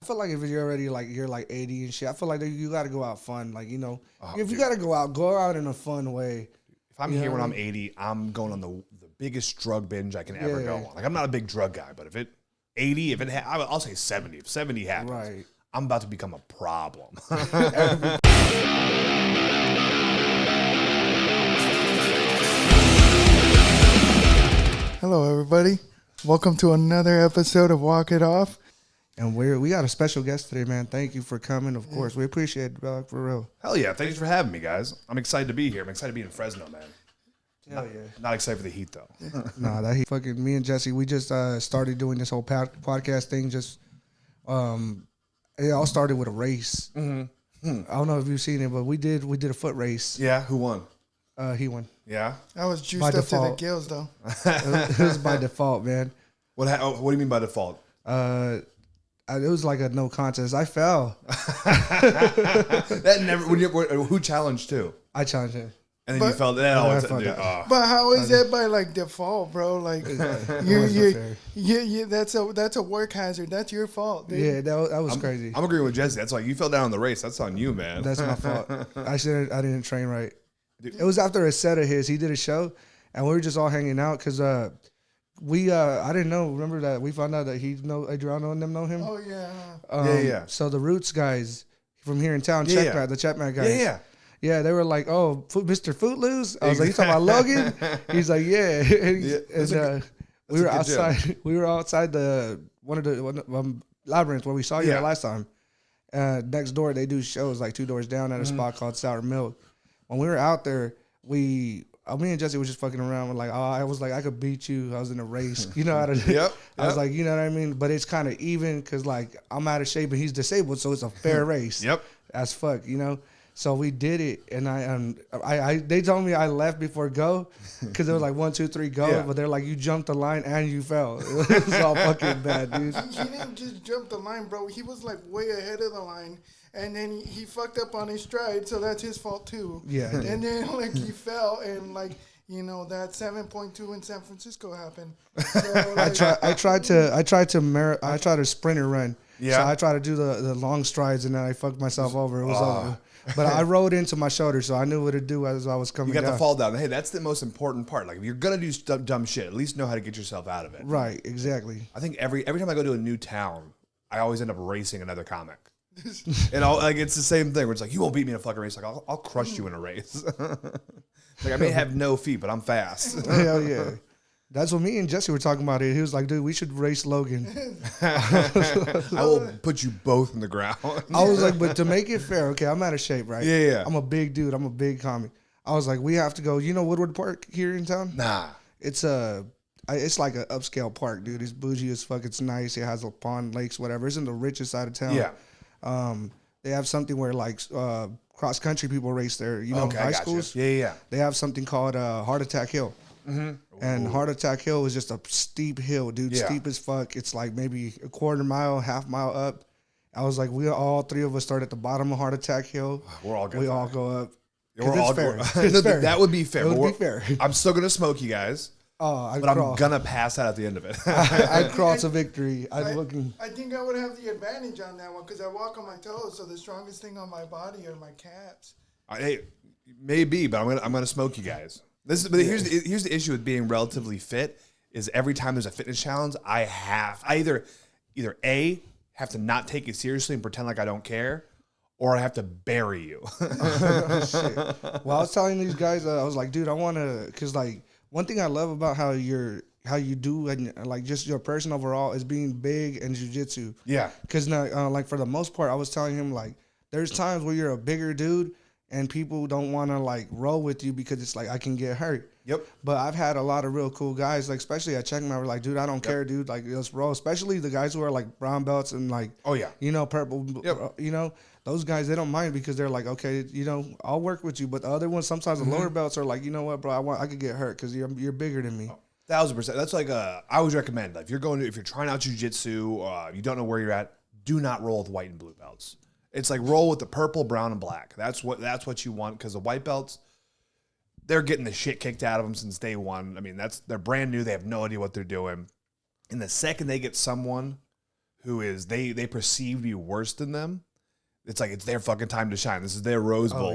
feel like if you're already like you're like 80 and shit, I feel like you got to go out fun. Like if you got to go out in a fun way. If I'm here when I'm 80, I'm going on the biggest drug binge I can ever go on. Like I'm not a big drug guy, but if it 80, I'll say 70. If 70 happens, right. I'm about to become a problem. Hello, everybody. Welcome to another episode of Walk It Off. And we got a special guest today, man. Thank you for coming. Of course, we appreciate it, dog, for real. Hell yeah! Thanks for having me, guys. I'm excited to be here. I'm excited to be in Fresno, man. Hell yeah! Not excited for the heat though. Nah, that heat. Fucking me and Jesse, we just started doing this whole podcast thing. Just it all started with a race. Mm-hmm. I don't know if you've seen it, but we did a foot race. Yeah, who won? He won. Yeah, I was juiced up to the gills though. It was by default, man. What do you mean by default? It was like a no contest. I fell. That never. Who challenged too? I challenged him. And then you fell. But how is that by like default, bro? Like that's a work hazard. That's your fault, dude. Yeah, that was crazy. I'm agreeing with Jesse. That's like you fell down in the race. That's on you, man. That's my fault. I didn't train right. It was after a set of his. He did a show, and we were just all hanging out because I didn't know. Remember that we found out that Adriano and them know him. Oh yeah. Yeah. So the Roots guys from here in town, the Chatman guys. Yeah. Yeah, they were like, "Oh, Mr.foot lose." I was like, "You talking about Logan?" He's like, "Yeah." And we were outside. Joke. We were outside one of the labyrinths where we saw you last time. Next door, they do shows like 2 doors down at a spot called Sour Milk. When we were out there, me and Jesse was just fucking around. We're like, I was like, I could beat you. I was in a race. You know how to do. Yep. I was like, you know what I mean? But it's kind of even because like I'm out of shape and he's disabled, so it's a fair race. Yep. As fuck, you know. So we did it, and they told me I left before go because there was like 1, 2, 3 go, but they're like you jumped the line and you fell. It was all fucking bad, dude. He didn't just jump the line, bro. He was like way ahead of the line, and then he fucked up on his stride, so that's his fault too. Yeah. And then like he fell, and like that 7.2 in San Francisco happened. So, like, I tried to sprinter run. Yeah. So I tried to do the long strides, and then I fucked myself over. It was over. But I rode into my shoulder, so I knew what to do as I was coming down. You got the fall down. Hey, that's the most important part. Like, if you're going to do dumb shit, at least know how to get yourself out of it. Right, exactly. I think every time I go to a new town, I always end up racing another comic. It's the same thing where it's like, you won't beat me in a fucking race. Like, I'll crush you in a race. Like, I may have no feet, but I'm fast. Hell yeah. That's what me and Jesse were talking about it. He was like, dude, we should race Logan. I will put you both in the ground. I was like, but to make it fair, okay, I'm out of shape, right? Yeah. I'm a big dude. I'm a big comic. I was like, we have to go. You know Woodward Park here in town? Nah. It's like an upscale park, dude. It's bougie as fuck. It's nice. It has a pond, lakes, whatever. It's in the richest side of town. Yeah. They have something where like cross country people race there. High schools. Yeah. They have something called Heart Attack Hill. Mm-hmm. And Heart Attack Hill is just a steep hill, dude. Yeah. Steep as fuck. It's like maybe a quarter mile, half mile up. I was like, all 3 of us start at the bottom of Heart Attack Hill. We're all good. We all go up. We're all fair. It's fair. That would be fair. It would be fair. I'm still gonna smoke you guys. But I'm gonna pass out at the end of it. I'd crawl to victory. I think I would have the advantage on that one because I walk on my toes. So the strongest thing on my body are my calves. Hey, maybe, but I'm gonna smoke you guys. Here's the issue with being relatively fit is every time there's a fitness challenge, I either A, have to not take it seriously and pretend like I don't care, or I have to bury you. Shit. Well, I was telling these guys, I was like, dude, I want to, because like one thing I love about how you do and like just your person overall is being big in jiu-jitsu. Yeah. Because like for the most part, I was telling him like there's times where you're a bigger dude and people don't want to like roll with you because it's like I can get hurt. Yep. But I've had a lot of real cool guys, like especially at Checkmate, were like, dude, I don't care, dude. Like let's roll. Especially the guys who are like brown belts and like, purple. Yep. Those guys, they don't mind because they're like, okay, I'll work with you. But the other ones, sometimes the lower belts are like, you know what, bro, I could get hurt because you're bigger than me. 1000%. That's like I always recommend like, if you're trying out jiu-jitsu, you don't know where you're at, do not roll with white and blue belts. It's like roll with the purple, brown, and black. That's what you want because the white belts, they're getting the shit kicked out of them since day one. I mean, they're brand new. They have no idea what they're doing. And the second they get someone who is they perceive you worse than them, it's like it's their fucking time to shine. This is their Rose Bowl,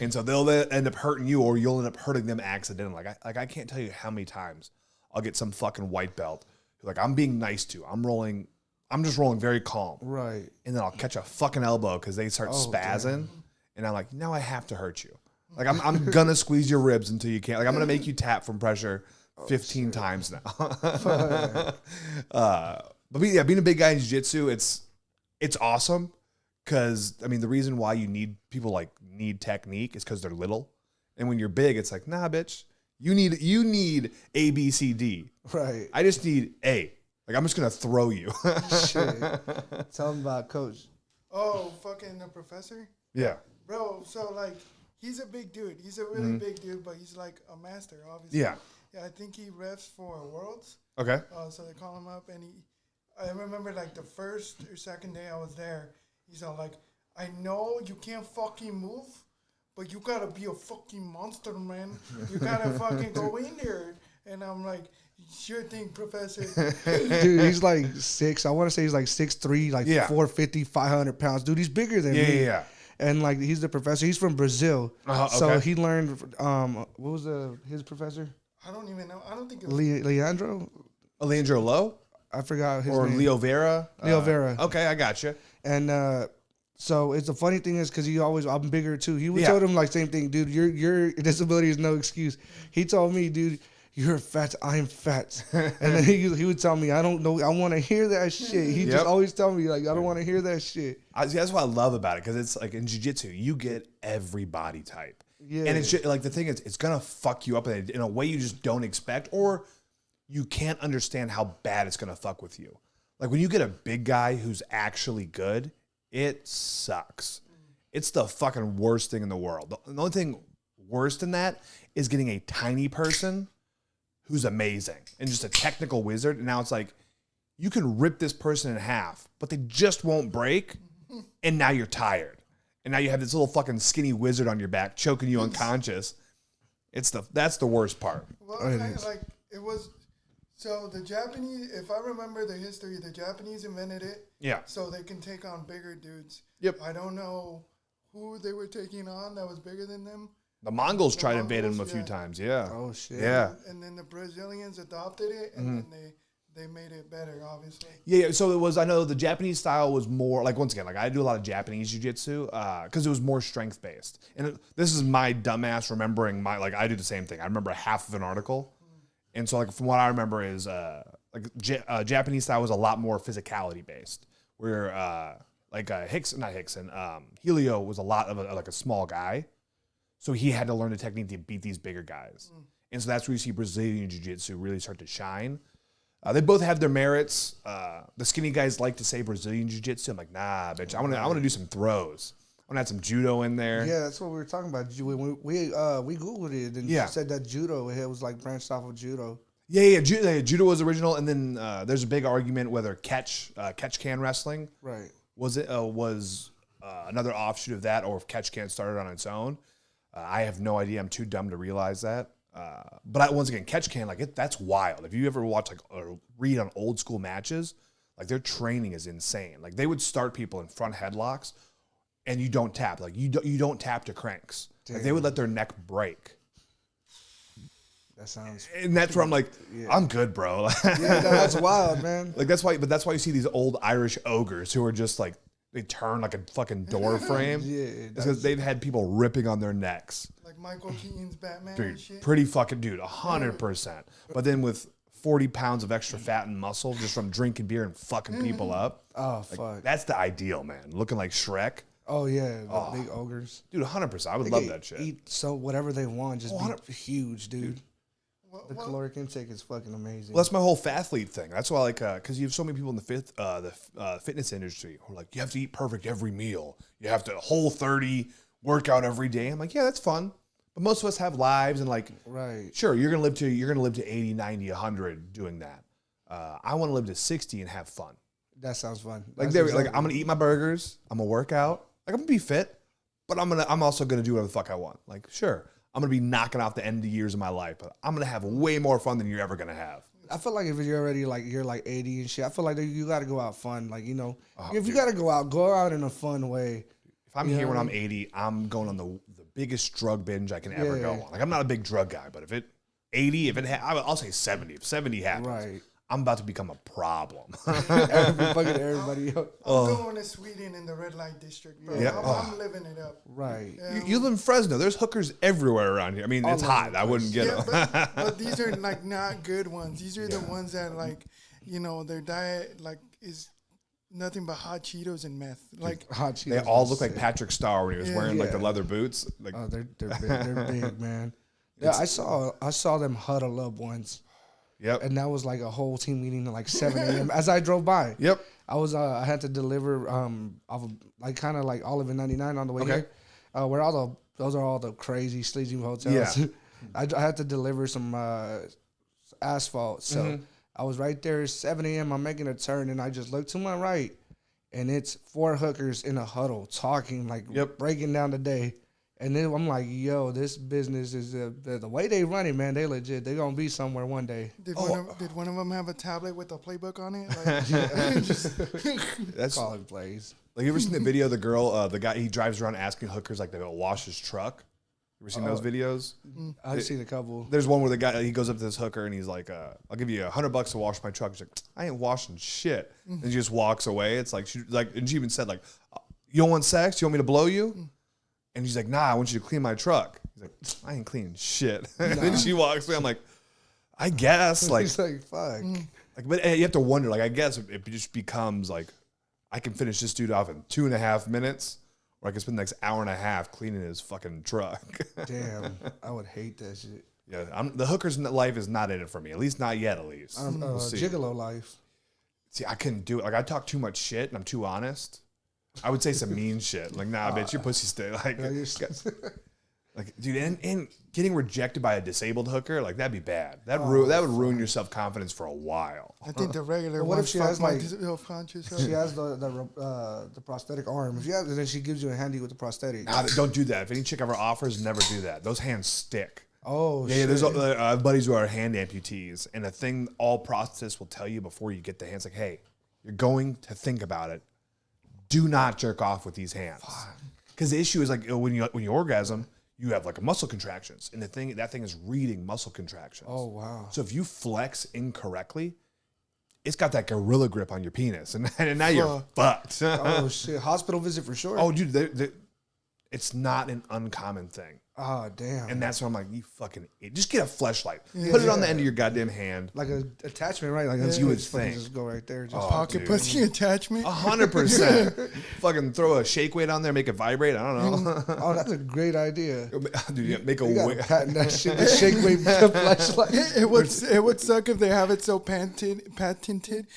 and so they'll end up hurting you, or you'll end up hurting them accidentally. I can't tell you how many times I'll get some fucking white belt who like I'm being nice to. I'm just rolling very calm, right, and then I'll catch a fucking elbow because they start spazzing, and I'm like, now I have to hurt you. Like I'm gonna squeeze your ribs until you can't. Like I'm gonna make you tap from pressure 15 times now. But being a big guy in jiu-jitsu, it's awesome because I mean the reason why people need technique is because they're little, and when you're big, it's like nah, bitch, you need A, B, C, D. Right. I just need A. Like I'm just gonna throw you. Shit. Tell him about Coach. Oh, fucking the professor. Yeah. Bro, so like he's a big dude. He's a really big dude, but he's like a master, obviously. Yeah. Yeah, I think he refs for Worlds. Okay. So they call him up, and I remember like the first or second day I was there, he's all like, I know you can't fucking move, but you gotta be a fucking monster, man. You gotta fucking go in there. And I'm like, sure thing, Professor. Dude, he's like 6. I want to say he's like 6'3", like 450, 500 pounds. Dude, he's bigger than me. Yeah. And like he's the professor. He's from Brazil, Okay. so he learned. What was his professor? I don't even know. I don't think it was Leandro Lowe? I forgot his or name. Leo Vera? Leo Vera. Okay, I got you. And so it's the funny thing is because I'm bigger too. He would told him like same thing, dude. Your disability is no excuse. He told me, dude, you're fat. I'm fat. And then he would tell me, I don't know. I want to hear that shit. He just always tell me like I don't want to hear that shit. That's what I love about it because it's like in jiu-jitsu, you get every body type. Yeah. And it's just, like the thing is, it's gonna fuck you up in a way you just don't expect, or you can't understand how bad it's gonna fuck with you. Like when you get a big guy who's actually good, it sucks. It's the fucking worst thing in the world. The only thing worse than that is getting a tiny person who's amazing and just a technical wizard. And now it's like you can rip this person in half, but they just won't break. And now you're tired. And now you have this little fucking skinny wizard on your back choking you unconscious. That's the worst part. Well, it was. So the Japanese, if I remember the history, the Japanese invented it. Yeah. So they can take on bigger dudes. Yep. I don't know who they were taking on that was bigger than them. The Mongols tried to invade them a few times. Yeah. Oh shit. Yeah. And then the Brazilians adopted it, and then they made it better, obviously. Yeah. So it was. I know the Japanese style was more like once again, like I do a lot of Japanese jiu-jitsu because it was more strength based. And this is my dumbass remembering I do the same thing. I remember half of an article. And so, like, from what I remember is, Japanese style was a lot more physicality based. Where, Helio was a lot of a small guy, so he had to learn the technique to beat these bigger guys. And so that's where you see Brazilian jiu-jitsu really start to shine. They both have their merits. The skinny guys like to say Brazilian jiu-jitsu. I'm like, nah, bitch. I want to do some throws. I want to add some judo in there. Yeah, that's what we were talking about. We Googled it and you said that judo, it was like branched off of judo. Yeah. Judo was original, and then there's a big argument whether catch can wrestling was another offshoot of that, or if catch can started on its own. I have no idea. I'm too dumb to realize that. But once again, catch can that's wild. If you ever watch or read on old school matches, like their training is insane. Like they would start people in front headlocks. And you don't tap. Like you don't tap to cranks. Like they would let their neck break. That sounds. And that's where I'm like, I'm good, bro. That's wild, man. Like that's why you see these old Irish ogres who are just like they turn like a fucking door frame. Because they've had people ripping on their necks. Like Michael Keaton's Batman Dude, and shit. pretty fucking 100%. But then with 40 pounds of extra fat and muscle just from drinking beer and fucking people up. Oh fuck. That's the ideal, man. Looking like Shrek. Oh yeah, the big ogres. Dude, 100%. I would love that shit. Eat whatever they want, just be huge, dude. The caloric intake is fucking amazing. Well, that's my whole fathlete thing. That's why, because you have so many people in the fitness industry who are like, you have to eat perfect every meal. You have to Whole30 workout every day. I'm like, yeah, that's fun. But most of us have lives and sure, you're gonna live to 80, 90, 100 doing that. I want to live to 60 and have fun. That sounds fun. I'm gonna eat my burgers. I'm gonna work out. Like I'm gonna be fit, but I'm also gonna do whatever the fuck I want. Like sure, I'm gonna be knocking off the end of the years of my life, but I'm gonna have way more fun than you're ever gonna have. I feel like if you're already like you're like 80 and shit, I feel like you got to go out fun. Like if you got to go out in a fun way. If I'm here when I'm 80, I'm going on the biggest drug binge I can ever go on. Like I'm not a big drug guy, but if it 80, I'll say 70. If 70 happens, right. I'm about to become a problem. Everybody. I'm going to Sweden in the red light district, bro. Yeah. I'm living it up. Right. You live in Fresno. There's hookers everywhere around here. I mean, it's hot. I wouldn't get them. But these are like not good ones. These are the ones that like, their diet like is nothing but hot Cheetos and meth. Like hot Cheetos. They all look like Patrick Star when he was wearing like the leather boots. Like, they're big. They're big, man. Yeah, I saw them huddle up once. Yep. And that was like a whole team meeting at like 7 a.m. as I drove by. Yep. I had to deliver off of like kind of like Olive and 99 on the way here, where those are all the crazy sleazy hotels. Yeah. I had to deliver some asphalt, so I was right there 7 a.m. I'm making a turn, and I just looked to my right, and it's 4 hookers in a huddle talking like breaking down the day. And then I'm like, yo, this business is the way they run it, man. They legit. They're gonna be somewhere one day. Did one of them have a tablet with a playbook on it? Like, that's calling plays. Like, you ever seen the video of the girl, the guy he drives around asking hookers like to wash his truck? You ever seen those videos? I've seen a couple. There's one where the guy he goes up to this hooker and he's like, "I'll give you $100 to wash my truck." She's like, "I ain't washing shit," and she just walks away. It's like and she even said like, "You don't want sex? You want me to blow you?" And she's like, "Nah, I want you to clean my truck." He's like, "I ain't cleaning shit." And then she walks away. I'm like, I guess. Like, he's like, fuck. Like, but you have to wonder. Like, I guess it just becomes like, I can finish this dude off in 2.5 minutes, or I can spend the next hour and a half cleaning his fucking truck. Damn, I would hate that shit. Yeah, the hooker's life is not in it for me. At least not yet. At least we'll see. Gigolo life. See, I couldn't do it. Like, I talk too much shit, and I'm too honest. I would say some mean shit. Like, nah, bitch, your pussy stay. Like, like, dude, and getting rejected by a disabled hooker, like, that'd be bad. That would ruin your self-confidence for a while. I think the regular what if she has, like, self-conscious? She has the prosthetic arm. If you have, then she gives you a handy with the prosthetic. Nah, don't do that. If any chick ever offers, never do that. Those hands stick. Oh, yeah, shit. There's buddies who are hand amputees, and the thing all prosthetists will tell you before you get the hands, like, hey, you're going to think about it. Do not jerk off with these hands, because the issue is like when you orgasm, you have like muscle contractions, and that thing is reading muscle contractions. Oh wow! So if you flex incorrectly, it's got that gorilla grip on your penis, and now you're fucked. Oh shit! Hospital visit for sure. Oh dude, it's not an uncommon thing. Oh damn! And that's why I'm like, you fucking just get a fleshlight, put it on the end of your goddamn hand, like an attachment, right? Like you would think. Just go right there. Just pocket pussy attachment. 100%. Fucking throw a shake weight on there, make it vibrate. I don't know. Oh, that's a great idea. Dude, make a patent that shit. The shake weight flashlight. It would suck if they have it so patented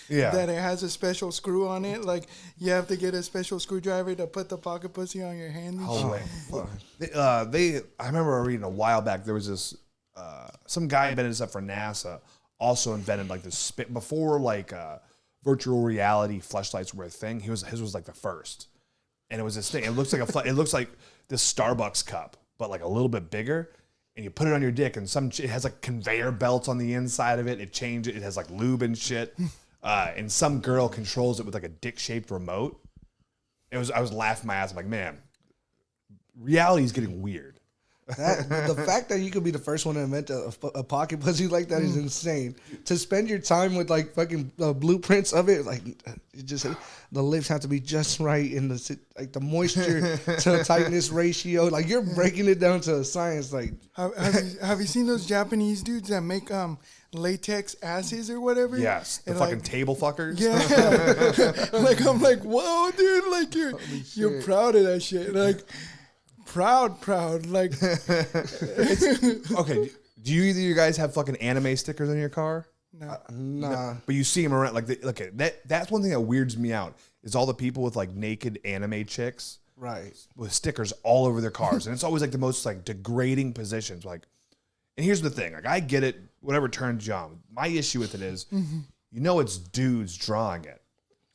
that it has a special screw on it. Like you have to get a special screwdriver to put the pocket pussy on your hand. I remember reading a while back, there was this, some guy invented this up for NASA, also invented like this, before like virtual reality fleshlights were a thing, his was like the first. And it was this thing, it looks like this Starbucks cup, but like a little bit bigger, and you put it on your dick, and it has like conveyor belts on the inside of it, it has like lube and shit, and some girl controls it with like a dick-shaped remote. I was laughing my ass, I'm like, man, reality is getting weird. The fact that you could be the first one to invent a pocket pussy like that is insane. To spend your time with like fucking blueprints of it, like it just the lips have to be just right in the moisture to tightness ratio. Like you're breaking it down to a science. Like have you seen those Japanese dudes that make latex asses or whatever? Yes, the fucking table fuckers. Yeah, like I'm like, whoa, dude, like you're proud of that shit, like. Proud. Like, okay. Do you either of you guys have fucking anime stickers on your car? No. Nah. But you see them around. Like, that's one thing that weirds me out is all the people with like naked anime chicks, right, with stickers all over their cars, and it's always like the most like degrading positions. Like, and here's the thing. Like, I get it. Whatever turns you on. My issue with it is, you know, it's dudes drawing it.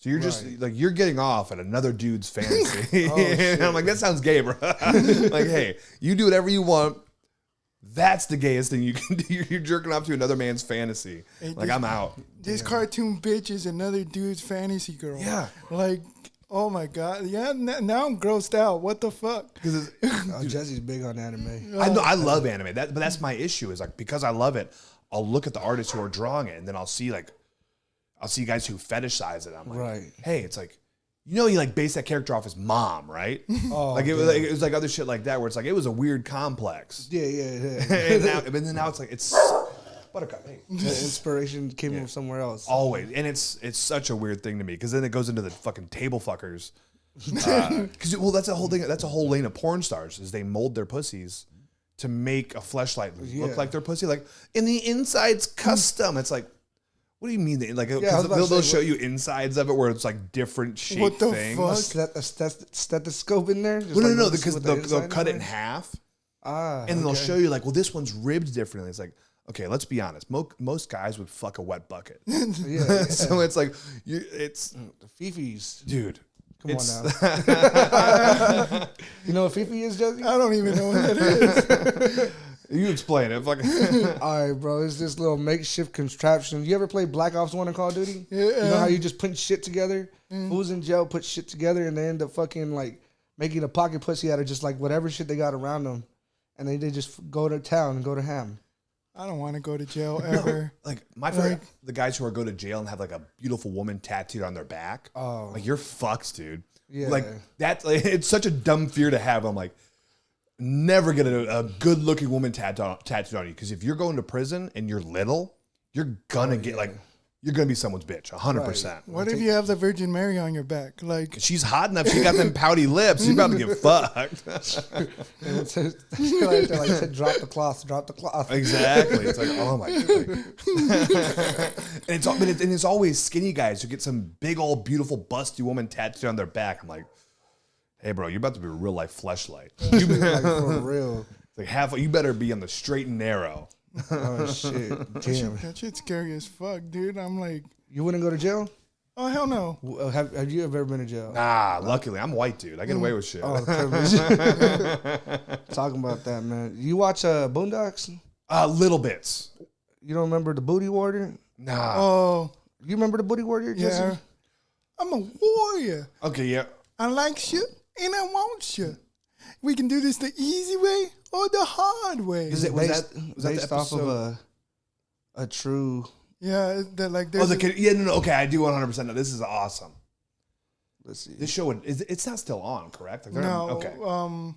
So you're just like you're getting off at another dude's fantasy. And I'm like, that sounds gay, bro. Like, hey, you do whatever you want. That's the gayest thing you can do. You're jerking off to another man's fantasy. Hey, like, I'm out. This cartoon bitch is another dude's fantasy girl. Yeah. Like, oh my God. Yeah, now I'm grossed out. What the fuck? Jesse's big on anime. I know I love anime. But that's my issue is like because I love it, I'll look at the artists who are drawing it, and then I'll see guys who fetishize it. I'm like, Right. Hey, it's like, you like base that character off his mom, right? Oh, like it was like other shit like that where it's like it was a weird complex. Yeah. and then now it's like it's Buttercup. Hey, The inspiration came from somewhere else. always, and it's such a weird thing to me because then it goes into the fucking table fuckers. Because that's a whole thing. That's a whole lane of porn stars is they mold their pussies to make a fleshlight look like their pussy. Like, and the inside's custom. It's like, what do you mean? Like, they'll show you insides of it where it's like different shaped things. Fuck? A stethoscope in there? Well, no, because they'll cut it in half. And they'll show you like, well, this one's ribbed differently. It's like, okay, let's be honest. Most guys would fuck a wet bucket. So it's like, it's the Fifis. Dude. Come on now. You know what Fifi is, Jesse? I don't even know what that is. You explain it. All right, bro. It's this little makeshift contraption. You ever play Black Ops 1 in Call of Duty? Yeah. You know how you just put shit together? Fools in jail put shit together and they end up fucking like making a pocket pussy out of just like whatever shit they got around them. And they just go to town and go to ham. I don't want to go to jail ever. Like my favorite, the guys who go to jail and have like a beautiful woman tattooed on their back. Oh. Like you're fucked, dude. Yeah. Like that's like, it's such a dumb fear to have. I'm like, never get a good looking woman tattooed on you because if you're going to prison and you're little, you're gonna get like you're gonna be someone's bitch, 100%. What if you have the Virgin Mary on your back? Like she's hot enough, she got them pouty lips. You're about to get fucked. like drop the cloth. Exactly. It's like, oh my god. And it's always skinny guys who get some big old beautiful busty woman tattooed on their back. I'm like, hey bro, you're about to be a real life fleshlight. Like, for real. It's like you better be on the straight and narrow. Oh shit! Damn, that shit's scary as fuck, dude. I'm like, you wouldn't go to jail? oh hell no. Have you ever been to jail? Nah, luckily I'm white, dude. I get away with shit. Oh, privilege. Talking about that, man. You watch Boondocks? Little bits. You don't remember the Booty Warrior? Nah. Oh, You remember the Booty Warrior? Jesse? yeah. I'm a warrior. Okay, yeah. I like you and I want you. We can do this the easy way or the hard way. Was that based the off of episode? a true? Yeah, that like Oh, there's no. Okay, I do 100% know. This is awesome. Let's see. This show it's not still on, correct? Like, no. Okay.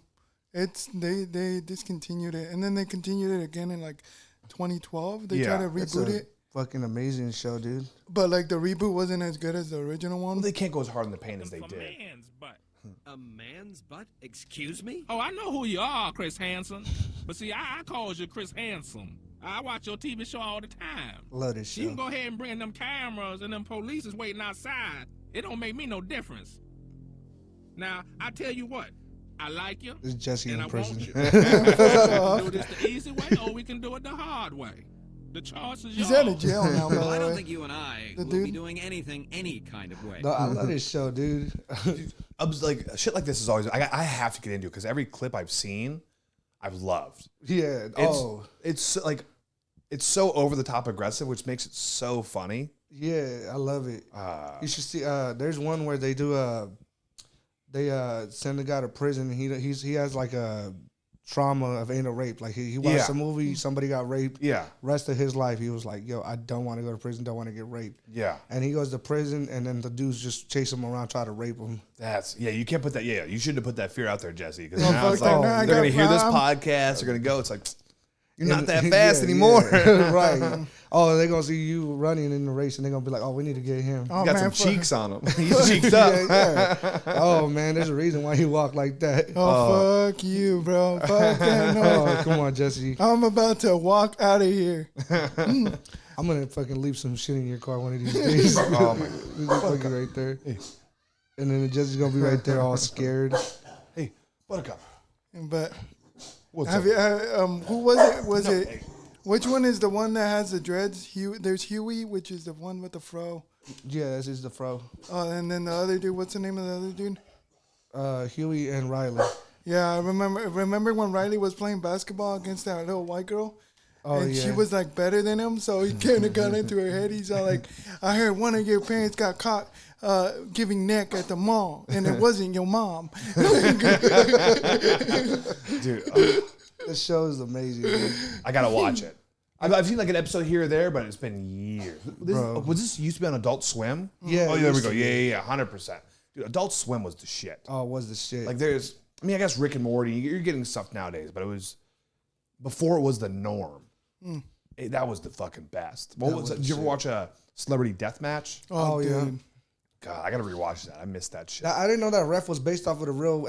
It's they discontinued it and then they continued it again in like 2012. They tried to reboot it. Fucking amazing show, dude. But like the reboot wasn't as good as the original one. Well, they can't go as hard in the paint as they did. Man's butt. A man's butt? Excuse me? Oh, I know who you are, Chris Hansen. But see, I calls you Chris Handsome. I watch your TV show all the time. Love this show. You can go ahead and bring them cameras and them police is waiting outside. It don't make me no difference. Now, I tell you what. I like you. This is Jesse and in I prison. want you. We can do this the easy way or we can do it the hard way. The choice is yours. He's out of jail now, by Well, I the don't way. think you and I The will dude? be doing anything any kind of way. No, I love this show, dude. I was like, shit like this is always. I have to get into it because every clip I've seen, I've loved. Yeah. It's like, it's so over the top aggressive, which makes it so funny. Yeah, I love it. You should see. There's one where they do they send a guy to prison. He has like a trauma of anal rape. Like he watched a movie, somebody got raped. Yeah. Rest of his life, he was like, "Yo, I don't want to go to prison. Don't want to get raped." Yeah. And he goes to prison, and then the dudes just chase him around, try to rape him. You can't put that. Yeah, you shouldn't have put that fear out there, Jesse. Because Oh, now fuck it's that. like Now I they're gonna got hear this problem. podcast. They're gonna go. It's like you're not And- that fast yeah, anymore. yeah. Right. Oh, they're gonna see you running in the race, and they're gonna be like, "Oh, we need to get him." Oh, Got man, some cheeks on him. He's cheeked up. Yeah. Oh man, there's a reason why he walked like that. Oh, fuck you, bro. Fuck that noise. Oh, come on, Jesse. I'm about to walk out of here. I'm gonna fucking leave some shit in your car one of these days. Oh my Just fucking right there. And then Jesse's gonna be right there, all scared. Hey, Buttercup. But What's have up? you? Who was it? Was it? Which one is the one that has the dreads? There's Huey, which is the one with the fro. Yeah, this is the fro. Oh, and then the other dude. What's the name of the other dude? Huey and Riley. Yeah, I remember when Riley was playing basketball against that little white girl. Oh, and yeah. she was like better than him, so he kind of got into her head. He's all like, I heard one of your parents got caught giving neck at the mall, and it wasn't your mom. Dude, This show is amazing, dude. I gotta watch it. I've seen like an episode here or there, but it's been years. Was this used to be on Adult Swim? Yeah, Oh, it there we used go. to be. Yeah, 100%. Dude, Adult Swim was the shit. Oh, was the shit. Like I guess Rick and Morty, you're getting stuff nowadays, but it was, before it was the norm. That was the fucking best. Did you ever watch a Celebrity Deathmatch? Oh, yeah. dude. God, I gotta rewatch that. I missed that shit. I didn't know that ref was based off of the real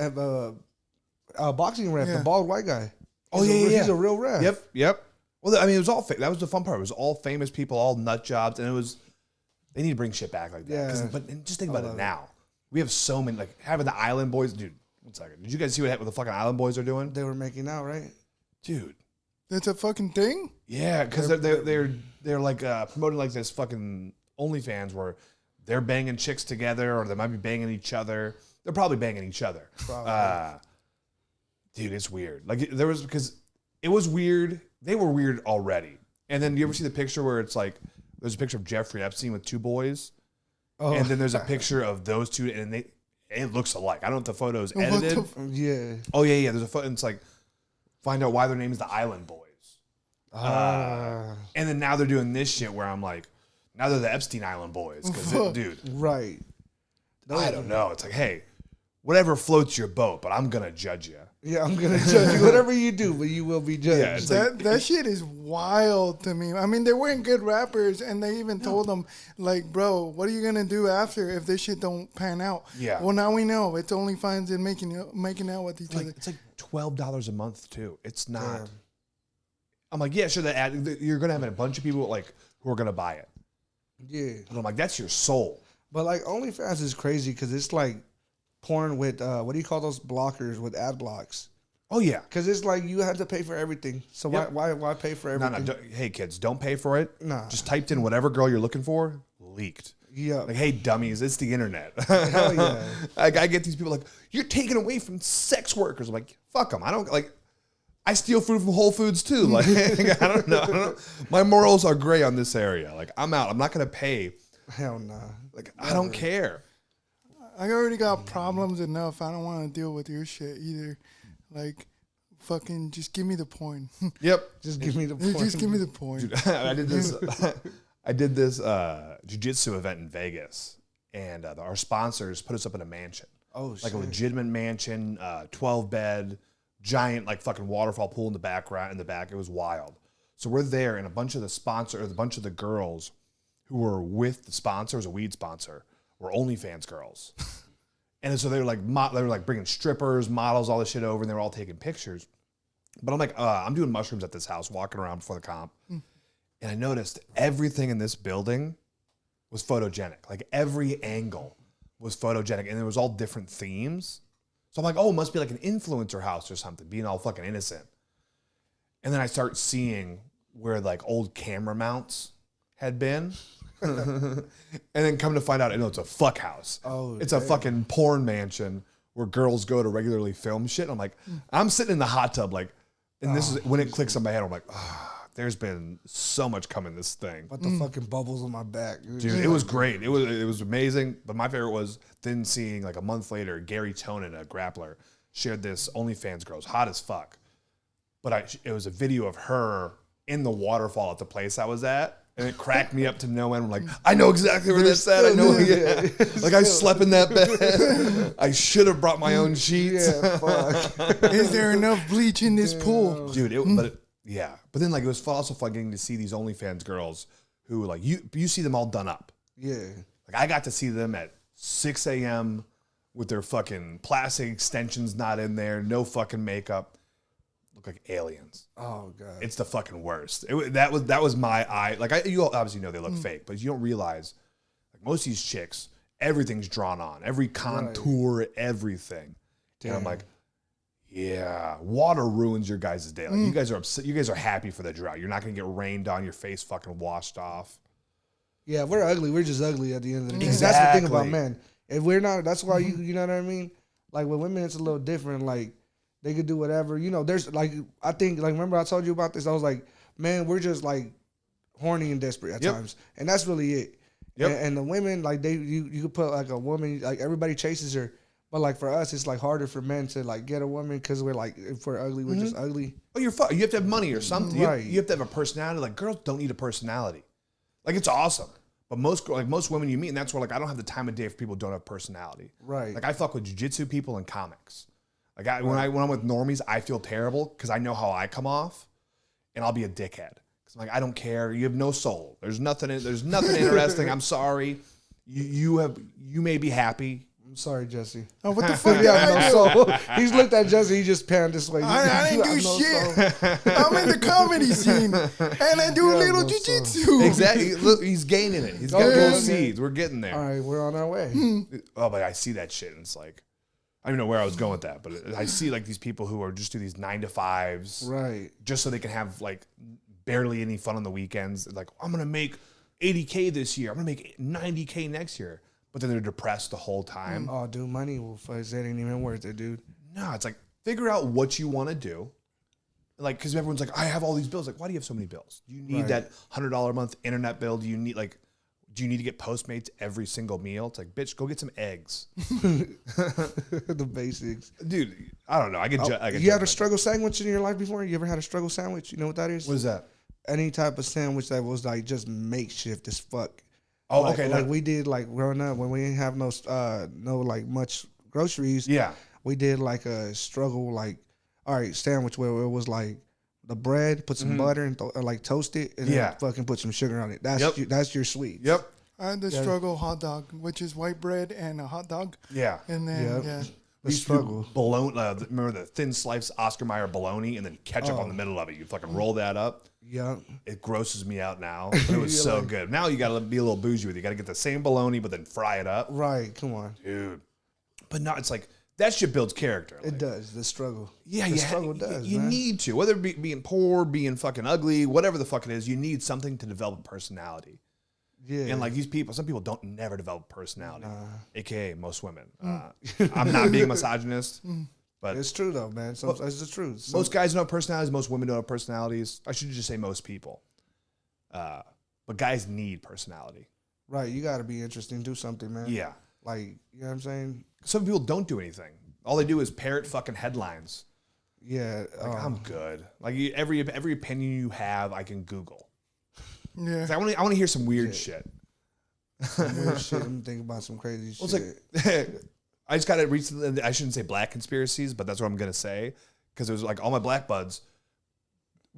boxing ref, the bald white guy. He's a real ref. Yep. Well, I mean, it was all that was the fun part. It was all famous people, all nut jobs, and they need to bring shit back like that. Yeah. But just think about it now. We have so many, like having the Island Boys. Dude, 1 second. Did you guys see what the fucking Island Boys are doing? They were making out, right? Dude. That's a fucking thing? Yeah, because they're like promoting like this fucking OnlyFans where they're banging chicks together, or they might be banging each other. They're probably banging each other. Dude, it's weird. Like because it was weird. They were weird already. And then you ever see the picture where it's like there's a picture of Jeffrey Epstein with 2 boys, and then there's a picture of those two, and it looks alike. I don't know if the photo's edited. Yeah. Oh yeah. There's a photo. And it's like find out why their name is the Island Boys. And then now they're doing this shit where I'm like, now they're the Epstein Island Boys. Because, dude. Right. I don't know. It's like, hey, whatever floats your boat, but I'm going to judge you. Yeah, I'm going to judge you. Whatever you do, but you will be judged. Yeah, That shit is wild to me. I mean, they weren't good rappers, and they even told them, like, bro, what are you going to do after if this shit don't pan out? Yeah. Well, now we know. It's OnlyFans and making out with each other. It's like $12 a month, too. It's not. Damn. I'm like, yeah, sure, you're going to have a bunch of people like who are going to buy it. Yeah. But I'm like, that's your soul. But like OnlyFans is crazy because it's like porn with, what do you call those blockers with ad blocks? Oh, yeah. Because it's like you have to pay for everything. So why pay for everything? No. Hey, kids, don't pay for it. Nah. Just typed in whatever girl you're looking for, leaked. Yeah. Like, hey, dummies, it's the internet. Hell yeah. I get these people like, you're taking away from sex workers. I'm like, fuck them. I steal food from Whole Foods too. Like, I don't know. My morals are gray on this area. Like, I'm out. I'm not going to pay. Hell no. Like, I don't care. I already got problems enough. I don't want to deal with your shit either. Like, fucking just give me the point. Yep. Just give me the point. Just give me the point. Dude, I did this jiu-jitsu event in Vegas, and our sponsors put us up in a mansion. Oh, shit. Like a legitimate mansion, 12-bed, giant like fucking waterfall pool in the background. In the back, it was wild. So we're there, and a bunch of the girls who were with the sponsor, as a weed sponsor, were OnlyFans girls. And so they were like bringing strippers, models, all this shit over, and they were all taking pictures. But I'm like, I'm doing mushrooms at this house, walking around before the comp, and I noticed everything in this building was photogenic. Like every angle was photogenic, and there was all different themes. So I'm like, oh, it must be like an influencer house or something, being all fucking innocent. And then I start seeing where like old camera mounts had been. And then come to find out, it's a fuck house. Oh, it's a fucking porn mansion where girls go to regularly film shit. And I'm like, I'm sitting in the hot tub, like, and this is when it clicks on my head. I'm like, there's been so much coming this thing. But the fucking bubbles on my back, dude. It was great. It was amazing. But my favorite was then seeing like a month later, Gary Tonin, a grappler, shared this OnlyFans girl's hot as fuck. But it was a video of her in the waterfall at the place I was at. And it cracked me up to no end. I'm like, I know exactly where that's at. I know. Yeah. Like, I slept in that bed. I should have brought my own sheets. Yeah, fuck. Is there enough bleach in this pool? Dude, yeah. But then, like, it was also fun getting to see these OnlyFans girls who, like, you see them all done up. Yeah. Like, I got to see them at 6 a.m. with their fucking plastic extensions not in there, no fucking makeup. Look like aliens. Oh god, it's the fucking worst. That was my eye. Like you obviously know they look fake, but you don't realize like most of these chicks, everything's drawn on, every contour, everything. Damn. And I'm like, yeah, water ruins your guys' day. Like you guys are upset. You guys are happy for the drought. You're not gonna get rained on, your face fucking washed off. Yeah, we're ugly. We're just ugly at the end of the day. Exactly. That's the thing about men. If we're not, that's why you know what I mean. Like with women, it's a little different. Like They could do whatever. You know, there's like, I think, like, remember I told you about this? I was like, man, we're just like horny and desperate at times. And that's really it. Yep. And the women, like, you could put like a woman, like everybody chases her. But like for us, it's like harder for men to like get a woman because we're like, if we're ugly, we're just ugly. Oh, you have to have money or something. Right. You have to have a personality. Like girls don't need a personality. Like it's awesome. But most women you meet, and that's where like I don't have the time of day for people who don't have personality. Right. Like I fuck with jiu-jitsu people and comics. Like when I'm with normies, I feel terrible because I know how I come off, and I'll be a dickhead. Because I'm like, I don't care. You have no soul. There's nothing interesting. I'm sorry. You may be happy. I'm sorry, Jesse. Oh, what the fuck? Yeah, no soul. He's looked at Jesse. He just panned this way. I didn't do shit. I'm in the comedy scene, and I do a little jujitsu. Exactly. Look, he's gaining it. He's got those seeds. We're getting there. All right, we're on our way. Oh, but I see that shit, and it's like, I don't even know where I was going with that, but I see like these people who are just do these 9 to 5s, right? Just so they can have like barely any fun on the weekends. Like, I'm gonna make $80K this year. I'm gonna make $90K next year. But then they're depressed the whole time. Oh, dude, money it ain't even worth it, dude. No, it's like figure out what you want to do. Like, because everyone's like, I have all these bills. Like, why do you have so many bills? Do you need that $100 a month internet bill? Do you need to get Postmates every single meal? It's like, bitch, go get some eggs. The basics, dude. I don't know. You had a struggle sandwich in your life before? You ever had a struggle sandwich? You know what that is? What is that? Any type of sandwich that was like just makeshift as fuck. Oh, like, okay. Like we did like growing up when we didn't have no like much groceries. Yeah. We did like a struggle like, all right, sandwich where it was like the bread, put some butter and like toast it, and then fucking put some sugar on it. That's your sweet. Yep. I had the struggle hot dog, which is white bread and a hot dog. Yeah. And then The struggle. Bologna. Remember the thin slice Oscar Mayer bologna and then ketchup on the middle of it. You fucking roll that up. Yeah. It grosses me out now. But it was so good. Now you got to be a little bougie with it. You got to get the same bologna, but then fry it up. Right. Come on. Dude. But no, it's like, that shit builds character. It does. The struggle. Yeah, the struggle does. You need to. Whether it be being poor, being fucking ugly, whatever the fuck it is, you need something to develop a personality. Yeah. And like these people, some people never develop personality, aka most women. I'm not being misogynist, but it's true though, man. It's the truth. Most guys don't have personalities. Most women don't have personalities. I should just say most people. But guys need personality. Right. You got to be interesting. Do something, man. Yeah. Like, you know what I'm saying? Some people don't do anything. All they do is parrot fucking headlines. Yeah. Like, I'm good. Like every opinion you have, I can Google. Yeah. I want to hear some weird shit. Weird shit. I'm thinking about some crazy shit. It's like, I just got it recently. I shouldn't say black conspiracies, but that's what I'm gonna say because it was like all my black buds.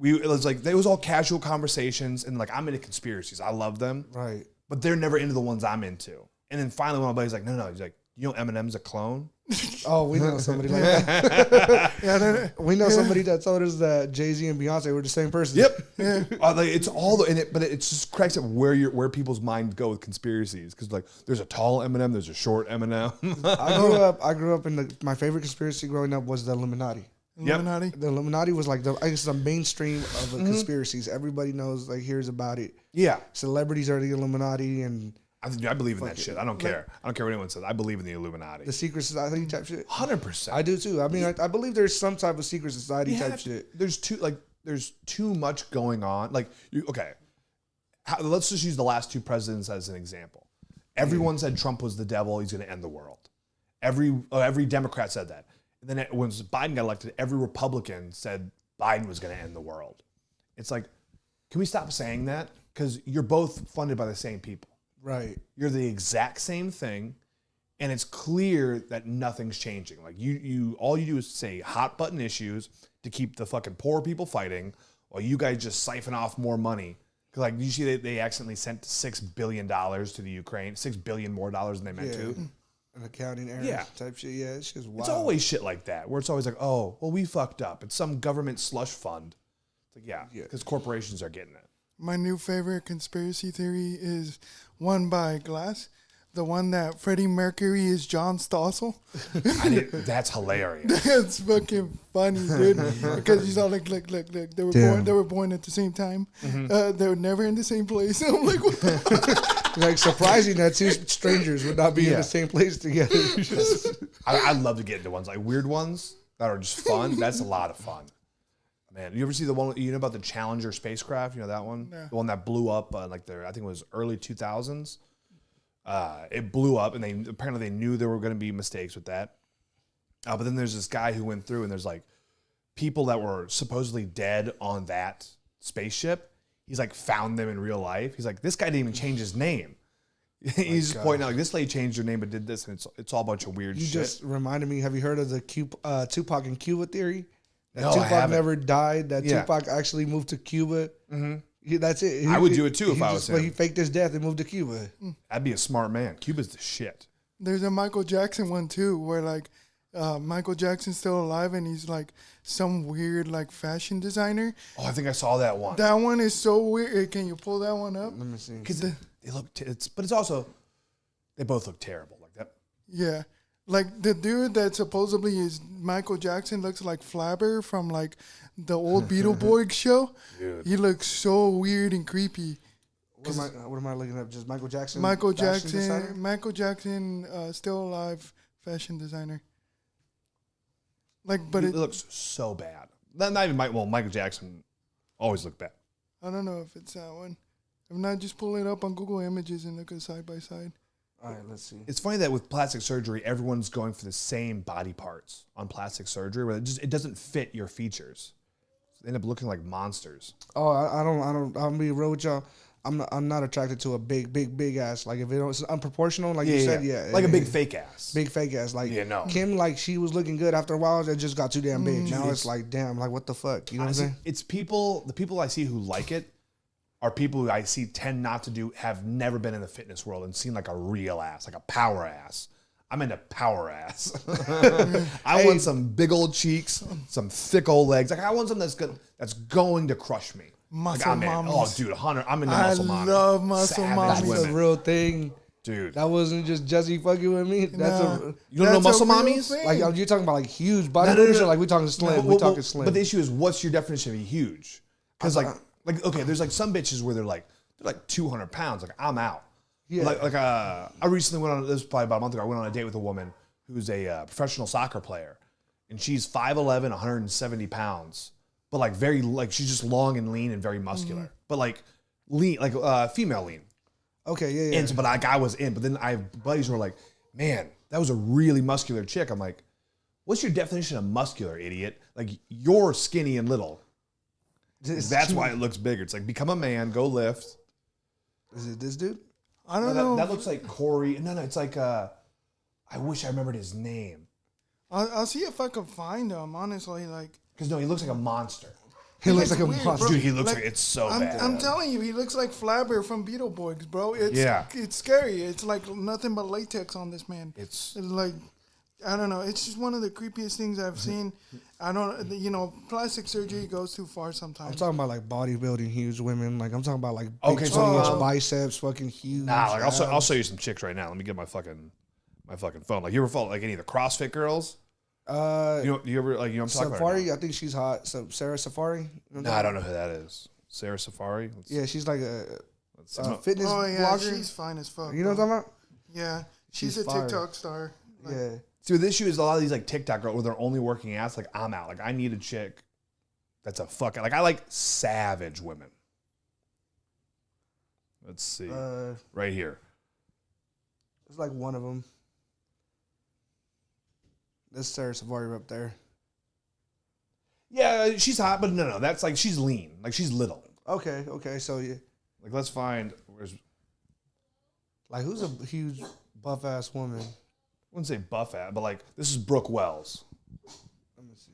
It was all casual conversations, and like I'm into conspiracies. I love them, right? But they're never into the ones I'm into. And then finally, one of my buddies like, no. He's like, you know, Eminem's a clone. Oh, we know somebody like that. We know somebody that told us that Jay-Z and Beyonce were the same person. Yep. Yeah. Like it's all but it just cracks up where people's minds go with conspiracies because like there's a tall Eminem, there's a short Eminem. I grew up in my favorite conspiracy growing up was the Illuminati. Illuminati. The Illuminati was like the mainstream of the conspiracies. Everybody knows, like, hears about it. Yeah. Celebrities are the Illuminati, and I believe in that shit. I don't care. I don't care what anyone says. I believe in the Illuminati. The secret society type shit. 100%. I do too. I mean, I believe there's some type of secret society type shit. There's too much going on. Like, let's just use the last two presidents as an example. Everyone said Trump was the devil. He's going to end the world. Every Democrat said that. And then when Biden got elected, every Republican said Biden was going to end the world. It's like, can we stop saying that? Because you're both funded by the same people. Right. You're the exact same thing, and it's clear that nothing's changing. Like you all you do is say hot button issues to keep the fucking poor people fighting, while you guys just siphon off more money. Because like you see, they accidentally sent $6 billion to the Ukraine, $6 billion more than they meant to. An accounting error type shit. Yeah, it's just wild. It's always shit like that, where it's always like, oh, well, we fucked up. It's some government slush fund. It's like, because corporations are getting it. My new favorite conspiracy theory is one by Glass. The one that Freddie Mercury is John Stossel. That's hilarious. That's fucking funny, dude. Because he's all like, look. They were born at the same time. Mm-hmm. They were never in the same place. I'm like, what the like surprising that two strangers would not be in the same place together. I'd love to get into ones like weird ones. that are just fun. That's a lot of fun. Man, you ever see the one, you know about the Challenger spacecraft? You know that one? Yeah. The one that blew up like I think it was early 2000s. It blew up, and they knew there were going to be mistakes with that. But then there's this guy who went through, and there's like people that were supposedly dead on that spaceship. He's like found them in real life. He's like, this guy didn't even change his name. He's just pointing out like this lady changed her name but did this, and it's all a bunch of weird shit. You just reminded me. Have you heard of the Tupac and Cuba theory? That No, I Tupac haven't. never died. That Tupac actually moved to Cuba. Mm-hmm. That's it. I would do it too if I was him. But he faked his death and moved to Cuba. I'd be a smart man. Cuba's the shit. There's a Michael Jackson one too, where like Michael Jackson's still alive and he's like some weird like fashion designer. Oh, I think I saw that one. That one is so weird. Can you pull that one up? Let me see. Because they look, but it's also, they both look terrible like that. Yeah. Like the dude that supposedly is Michael Jackson looks like Flabber from like the old Beetleborg show. Dude. He looks so weird and creepy. What am I looking up? Just Michael Jackson? Michael fashion designer? Jackson, Michael Jackson, still alive fashion designer. Like, but It looks so bad. Not even Michael Jackson always looked bad. I don't know if it's that one. If not, just pull it up on Google Images and look at side by side. All right, let's see. It's funny that with plastic surgery, everyone's going for the same body parts on plastic surgery, where it doesn't fit your features. They end up looking like monsters. Oh, I'm gonna be real with y'all. I'm not attracted to a big ass. Like if it's unproportional, like you said, like a big fake ass. Big fake ass. Like no. Kim, like she was looking good after a while. It just got too damn big. Now it's like, damn, like what the fuck? You know what I'm saying? It's the people I see who like it are people who I see tend not to do, have never been in the fitness world and seen like a real ass, like a power ass. I'm into power ass. I want some big old cheeks, some thick old legs. Like I want something that's going to crush me. Muscle like, mommies. Oh, dude, 100. I'm into muscle mommies. I love muscle Savage mommies. That's women. a real thing. Dude. That wasn't just Jesse fucking with me. That's You don't know That's a muscle real mommies? thing. like you're talking about like huge bodybuilders or like we talking slim. We talking slim. But the issue is, what's your definition of huge? Because like okay, there's like some bitches where they're like 200 pounds. Like I'm out. Yeah. I recently went on, this was probably about a month ago, I went on a date with a woman who's a professional soccer player, and she's 5'11", 170 pounds, but like very, like she's just long and lean and very muscular, but like lean, like female lean. Okay, yeah. And so, but like I was in, but then I have buddies who are like, man, that was a really muscular chick. I'm like, what's your definition of muscular, idiot? Like you're skinny and little. That's why it looks bigger. It's like, become a man, go lift. Is it this dude? I don't know. That looks like Corey. No, it's like, I wish I remembered his name. I'll see if I can find him, honestly. Like, Because no, he looks like a monster. He looks like a weird, monster. bro. Dude, he looks like it's so bad. I'm telling you, he looks like Flabber from Beetleborgs, bro. It's scary. It's like nothing but latex on this man. It's like, I don't know. It's just one of the creepiest things I've seen. I don't, plastic surgery goes too far I'm sometimes. talking about like bodybuilding huge women. Like I'm talking about like Okay, big so, 20-inch biceps, fucking huge. nah. Like abs. I'll show you some chicks right now. Let me get my fucking phone. Like you ever follow like any of the CrossFit girls? You ever like I'm talking Safari, about? I think she's hot. So Sarah Safari. You know No, I don't know who that is. Sarah Safari. Yeah, she's like a Let's see. fitness Oh yeah, blogger. she's fine as fuck. You know what I'm talking Yeah, she's She's a fire. TikTok star. about? Yeah. See, the issue is a lot of these like TikTok girls where they're only working ass. Like I'm out. Like I need a chick that's a fucking, like I like savage women. Let's see, right here. It's like one of them. This Sarah Safari up there. Yeah, she's hot, but no, that's like she's lean, like she's little. Okay, so yeah. Like let's find where's. Like who's a huge buff ass woman? I wouldn't say buff at, but like this is Brooke Wells. Let me see.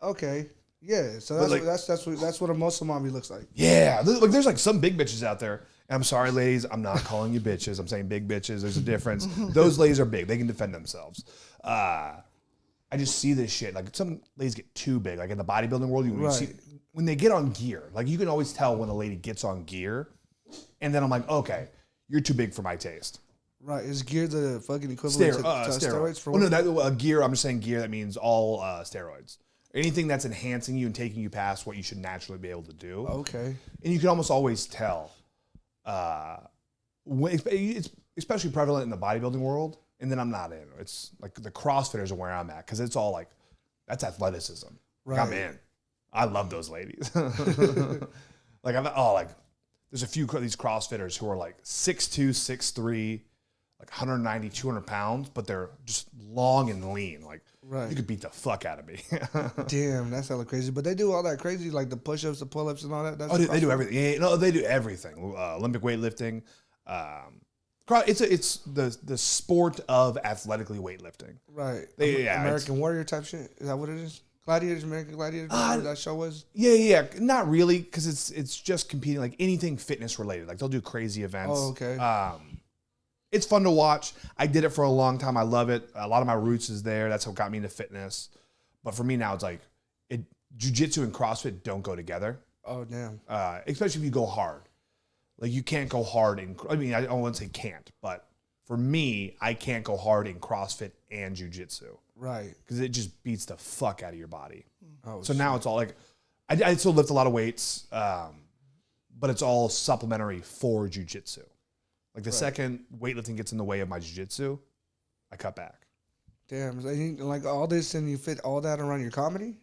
Okay. Yeah, so But that's what a muscle mommy looks like. Yeah, there's like some big bitches out there. And I'm sorry, ladies, I'm not calling you bitches. I'm saying big bitches. There's a difference. Those ladies are big. They can defend themselves. I just see this shit. Like some ladies get too big. Like in the bodybuilding world, you see when they get on gear. Like you can always tell when a lady gets on gear. And then I'm like, okay, you're too big for my taste. Right, is gear the fucking equivalent to steroids for well, women? no, gear. I'm just saying gear. That means all steroids. Anything that's enhancing you and taking you past what you should naturally be able to do. Okay. And you can almost always tell. It's especially prevalent in the bodybuilding world and then I'm not in. It's like the CrossFitters are where I'm at because it's all like that's athleticism. Like, I'm in. I love those ladies. like there's a few these CrossFitters who are like 6'2", 6'3", like 190, 200 pounds, but they're just long and lean. Like you could beat the fuck out of me. Damn, that's hella crazy. But they do all that crazy, like the push-ups, the pull-ups, and all that. That's they do everything. Yeah, no, they do everything. Olympic weightlifting. It's the sport of athletically weightlifting. Right. Yeah, American Warrior type shit. Is that what it is? Gladiators, American Gladiators. What that show was? Yeah. Not really, because it's just competing like anything fitness related. Like they'll do crazy events. Oh, okay. It's fun to watch. I did it for a long time. I love it. A lot of my roots is there. That's what got me into fitness. But for me now, it's like jiu-jitsu and CrossFit don't go together. Oh, damn. Especially if you go hard. Like you can't go hard I wouldn't say can't, but for me, I can't go hard in CrossFit and jiu-jitsu. Right. Because it just beats the fuck out of your body. Oh, so now it's all like, I still lift a lot of weights, but it's all supplementary for jiu-jitsu. Like the second weightlifting gets in the way of my jiu-jitsu, I cut back. Damn. Like all this and you fit all that around your comedy?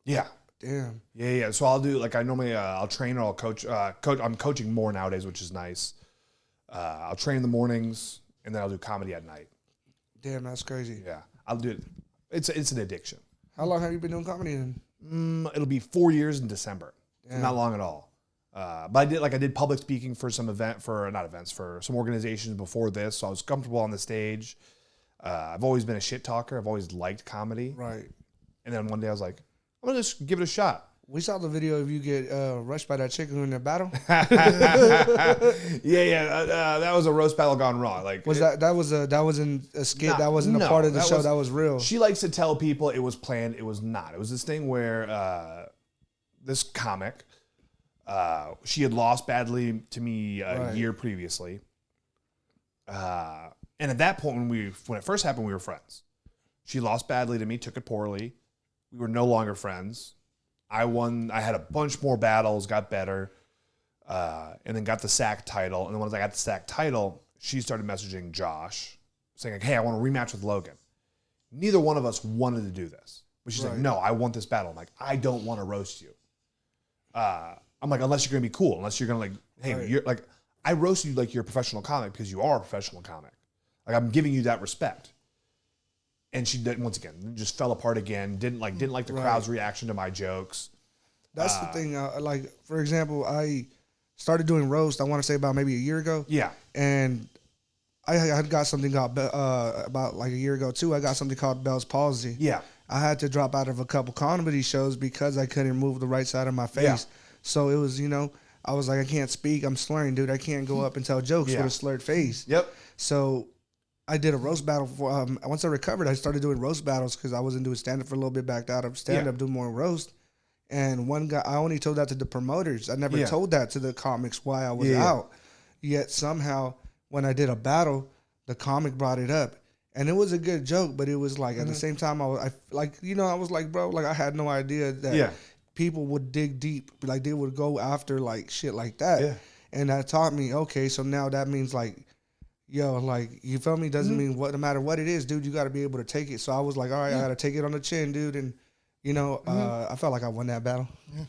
Yeah. Damn. Yeah. So I'll do, like I normally, I'll train or I'll coach. I'm coaching more nowadays, which is nice. I'll train in the mornings and then I'll do comedy at night. Damn, that's crazy. Yeah. I'll do it. It's an addiction. How long have you been doing comedy then? It'll be 4 years in December. Not long at all. But I did public speaking for some for some organizations before this, so I was comfortable on the stage. I've always been a shit talker. I've always liked comedy. Right. And then one day I was like, I'm gonna just give it a shot. We saw the video of you get rushed by that chicken in the battle. Yeah. That was a roast battle gone wrong. Like that wasn't a skit. That wasn't a part of the show. That was real. She likes to tell people it was planned. It was not. It was this thing where this comic, she had lost badly to me a year previously, and at that point when it first happened, we were friends. She lost badly to me, took it poorly. We were no longer friends. I won. I had a bunch more battles, got better, and then got the SAC title. And then once I got the SAC title, she started messaging Josh, saying like, "Hey, I want to rematch with Logan." Neither one of us wanted to do this, but she's like, "No, I want this battle." I'm like, "I don't want to roast you." I'm like, "Unless you're gonna be cool, unless you're gonna like, hey, you're like, I roast you like you're a professional comic because you are a professional comic. Like I'm giving you that respect." And she did once again, just fell apart again. Didn't like the crowd's reaction to my jokes. That's the thing. Like for example, I started doing roast. I want to say about maybe a year ago. Yeah. And I had got something called about like a year ago too. I got something called Bell's palsy. Yeah. I had to drop out of a couple comedy shows because I couldn't move the right side of my face. Yeah. So it was, I was like, I can't speak. I'm slurring, dude. I can't go up and tell jokes with a slurred face. Yep. So I did a roast battle for. Once I recovered, I started doing roast battles because I wasn't doing stand up for a little bit. Backed out of stand up, doing more roast. And one guy, I only told that to the promoters. I never told that to the comics why I was out. Yet somehow, when I did a battle, the comic brought it up, and it was a good joke. But it was like at the same time, I was like, bro, like I had no idea that people would dig deep, like they would go after like shit like that. Yeah. And that taught me, okay, so now that means like. Yo, like, you feel me? Doesn't mean no matter what it is, dude, you got to be able to take it. So I was like, all right, I got to take it on the chin, dude. And, I felt like I won that battle. Yeah.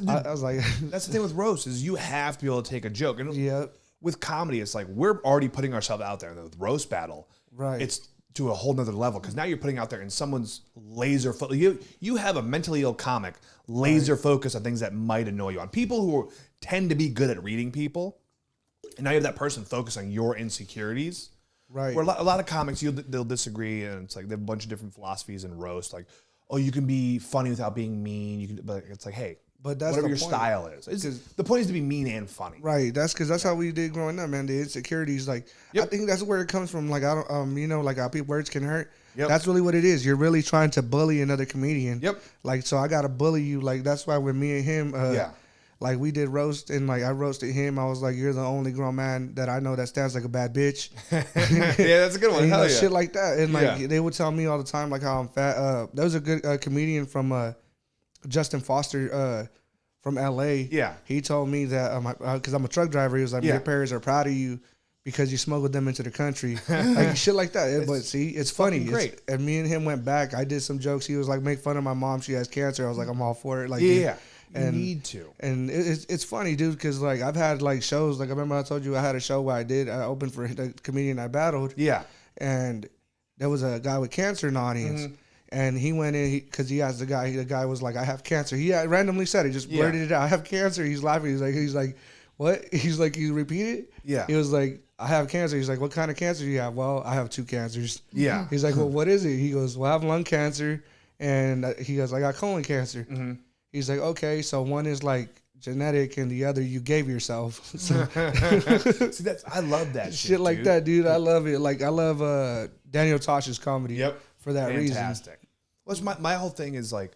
I was like, that's the thing with roast is you have to be able to take a joke. And with comedy, it's like we're already putting ourselves out there. And with roast battle, it's to a whole nother level because now you're putting out there and someone's laser you have a mentally ill comic laser focus on things that might annoy you. On people who tend to be good at reading people. And now you have that person focus on your insecurities. Right. Where a lot of comics, they'll disagree, and it's like they have a bunch of different philosophies in roast. Like, oh, you can be funny without being mean. But it's like, hey, but that's whatever your style is. The point is to be mean and funny. Right. That's because that's how we did growing up, man. The insecurities, like, I think that's where it comes from. Like, I don't, like how words can hurt. Yep. That's really what it is. You're really trying to bully another comedian. Yep. Like, so I got to bully you. Like, that's why when me and him, like we did roast and like I roasted him. I was like, "You're the only grown man that I know that stands like a bad bitch." Yeah, that's a good one. And, Hell yeah. Shit like that. And like they would tell me all the time like how I'm fat. There was a good comedian from Justin Foster from LA. Yeah. He told me that because I'm a truck driver. He was like, "Your parents are proud of you because you smuggled them into the country, like shit like that. But see, it's funny. Great. And me and him went back. I did some jokes. He was like, make fun of my mom. She has cancer. I was like, I'm all for it. Like, Yeah. And, you need to. And it's funny, dude, because like I've had like shows. Like I remember I told you I had a show where I opened for the comedian I battled. Yeah. And there was a guy with cancer in the audience. And he went in because he asked the guy was like, I have cancer. He randomly said it, just blurted it out. I have cancer. He's laughing. He's like, what? He's like, you repeat it? Yeah. He was like, I have cancer. He's like, what kind of cancer do you have? Well, I have 2 cancers. Yeah. He's like, well, what is it? He goes, well, I have lung cancer. And he goes, I got colon cancer. He's like, okay, so one is like genetic and the other you gave yourself. So, See, I love that shit like dude. that, dude. I love it. Like, I love Daniel Tosh's comedy. Yep. For that reason. Fantastic. Well, my whole thing is like,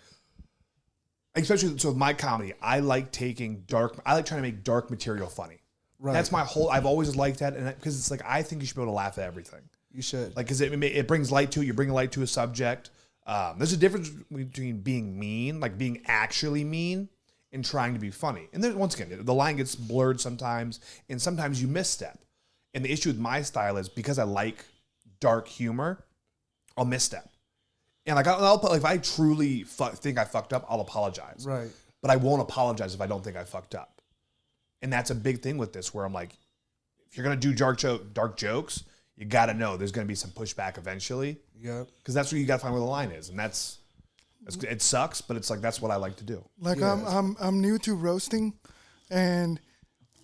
especially so with my comedy, I like trying to make dark material funny. Right. That's my whole. I've always liked that, and because it's like I think you should be able to laugh at everything. You should. Like, because it brings light to it. You bring light to a subject. There's a difference between being mean, like being actually mean, and trying to be funny. And then once again, the line gets blurred sometimes, and sometimes you misstep. And the issue with my style is because I like dark humor, I'll misstep. And like if I truly think I fucked up, I'll apologize. Right. But I won't apologize if I don't think I fucked up. And that's a big thing with this, where I'm like, if you're gonna do dark jokes, you got to know there's gonna be some pushback eventually. Yeah. Because that's where you got to find where the line is, and that's it sucks, but it's like that's what I like to do. Like I'm new to roasting, and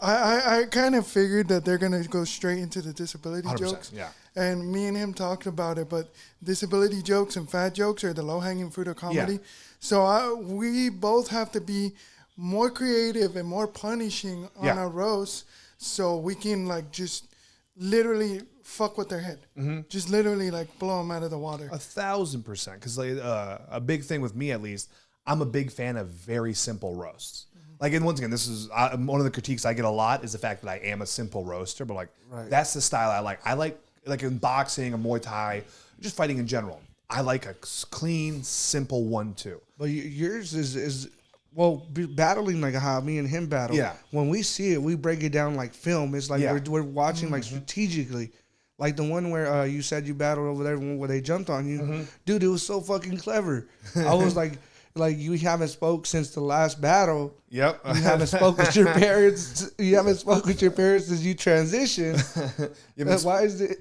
I kind of figured that they're gonna go straight into the disability 100%, jokes. yeah. And me and him talked about it, but disability jokes and fat jokes are the low hanging fruit of comedy. Yeah. So we both have to be more creative and more punishing on our roast, so we can like just literally fuck with their head, just literally like blow them out of the water. 1,000%. Because like, a big thing with me, at least, I'm a big fan of very simple roasts. Like, and once again, this is one of the critiques I get a lot is the fact that I am a simple roaster, but like that's the style I like. I like in boxing or Muay Thai, just fighting in general. I like a clean, simple 1-2. But yours is well, battling like how me and him battle. Yeah. When we see it, we break it down like film. It's like we're watching like strategically. Like the one where you said you battled over there where they jumped on you. Dude, it was so fucking clever. I was like you haven't spoke since the last battle. Yep. You haven't spoke with your parents. You haven't spoke with your parents since you transitioned. Why is it?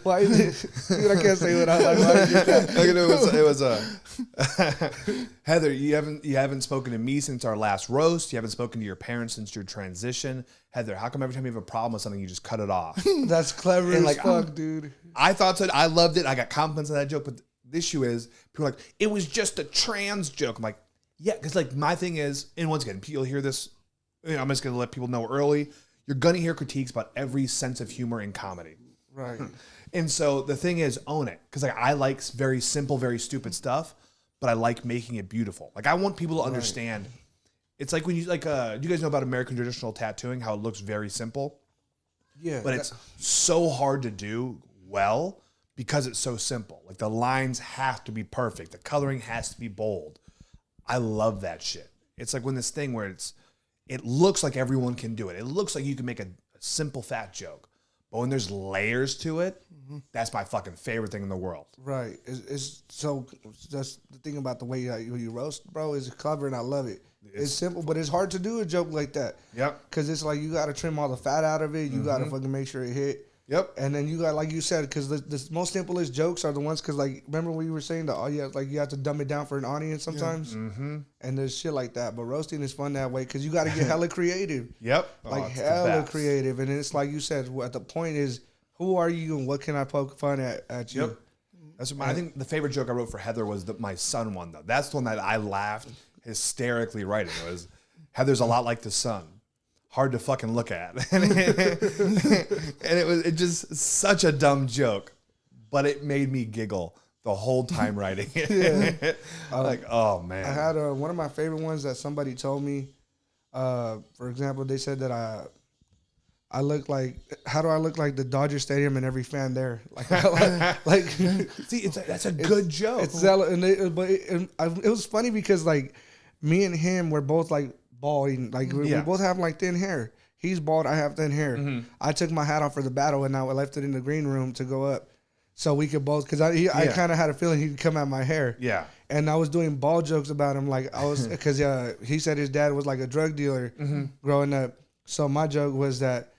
Why is it? Dude, I can't say what I like. Why is it? It was Heather. You haven't spoken to me since our last roast. You haven't spoken to your parents since your transition. Heather, how come every time you have a problem with something, you just cut it off? That's clever And as fuck, dude. I thought so. I loved it. I got compliments on that joke, but the issue is people are like, it was just a trans joke. I'm like, yeah, because like my thing is, and once again, you'll hear this. I'm just gonna let people know early. You're gonna hear critiques about every sense of humor in comedy, Right. and so the thing is, own it, because like I like very simple, very stupid stuff, but I like making it beautiful. Like I want people to understand. It's like when you like, do you guys know about American traditional tattooing? How it looks very simple, Yeah. but it's so hard to do well because it's so simple. Like the lines have to be perfect, the coloring has to be bold. I love that shit. It's like when this thing where it looks like everyone can do it. It looks like you can make a simple fat joke, but when there's layers to it, that's my fucking favorite thing in the world. Right. It's so that's the thing about the way you roast, bro, is clever and I love it. It's simple, but it's hard to do a joke like that. Yep. Because it's like you got to trim all the fat out of it. You got to fucking make sure it hit. Yep. And then you got, like you said, because the most simplest jokes are the ones, because like, remember when you were saying that, you have to dumb it down for an audience sometimes? Yeah. And there's shit like that. But roasting is fun that way because you got to get hella creative. Yep. Like hella creative. And it's like you said, what the point is, who are you and what can I poke fun at you? Yep. That's what I think the favorite joke I wrote for Heather was my son one, though. That's the one that I laughed hysterically writing. It was, Heather's a lot like the sun. Hard to fucking look at. And it was just such a dumb joke, but it made me giggle the whole time writing it. Like, oh man. I had one of my favorite ones that somebody told me. For example, they said that I look like, how do I look like the Dodger Stadium and every fan there? Like See, that's a good joke. It's it was funny because like me and him were both like bald, like we both have like thin hair. He's bald. I have thin hair. I took my hat off for the battle, and I left it in the green room to go up, so we could both. Because I kind of had a feeling he'd come at my hair. Yeah. And I was doing bald jokes about him, like I was, because he said his dad was like a drug dealer growing up. So my joke was that,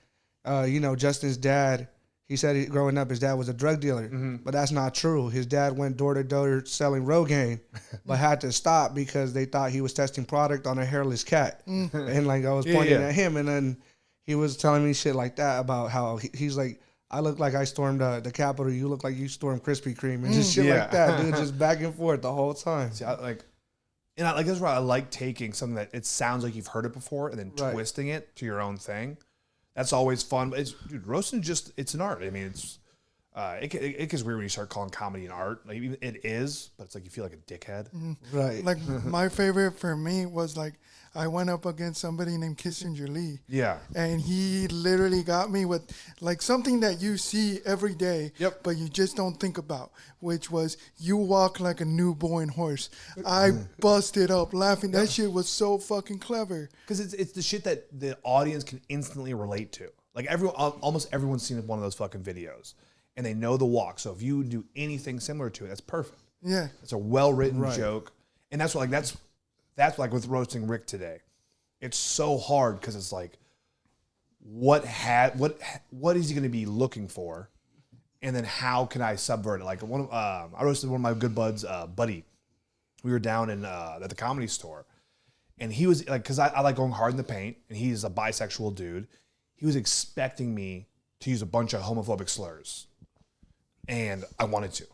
Justin's dad. He said growing up, his dad was a drug dealer, but that's not true. His dad went door to door selling Rogaine, but had to stop because they thought he was testing product on a hairless cat. And like I was pointing at him, and then he was telling me shit like that about how he's like, I look like I stormed the Capitol. You look like you stormed Krispy Kreme, and just shit like that, dude. Just back and forth the whole time. See, that's why I like taking something that it sounds like you've heard it before and then twisting it to your own thing. That's always fun. But roasting it's an art. I mean, it gets weird when you start calling comedy an art. Like it is, but it's like you feel like a dickhead. Right. Like my favorite for me was like I went up against somebody named Kissinger Lee. Yeah. And he literally got me with like something that you see every day, but you just don't think about, which was you walk like a newborn horse. I busted up laughing. That shit was so fucking clever. Because it's the shit that the audience can instantly relate to. Like almost everyone's seen one of those fucking videos, and they know the walk. So if you do anything similar to it, that's perfect. Yeah. It's a well-written joke. And that's what that's like with roasting Rick today. It's so hard because it's like, what is he going to be looking for, and then how can I subvert it? Like I roasted one of my good buds, Buddy. We were down in at the Comedy Store, and he was like, because I like going hard in the paint, and he's a bisexual dude. He was expecting me to use a bunch of homophobic slurs, and I wanted to.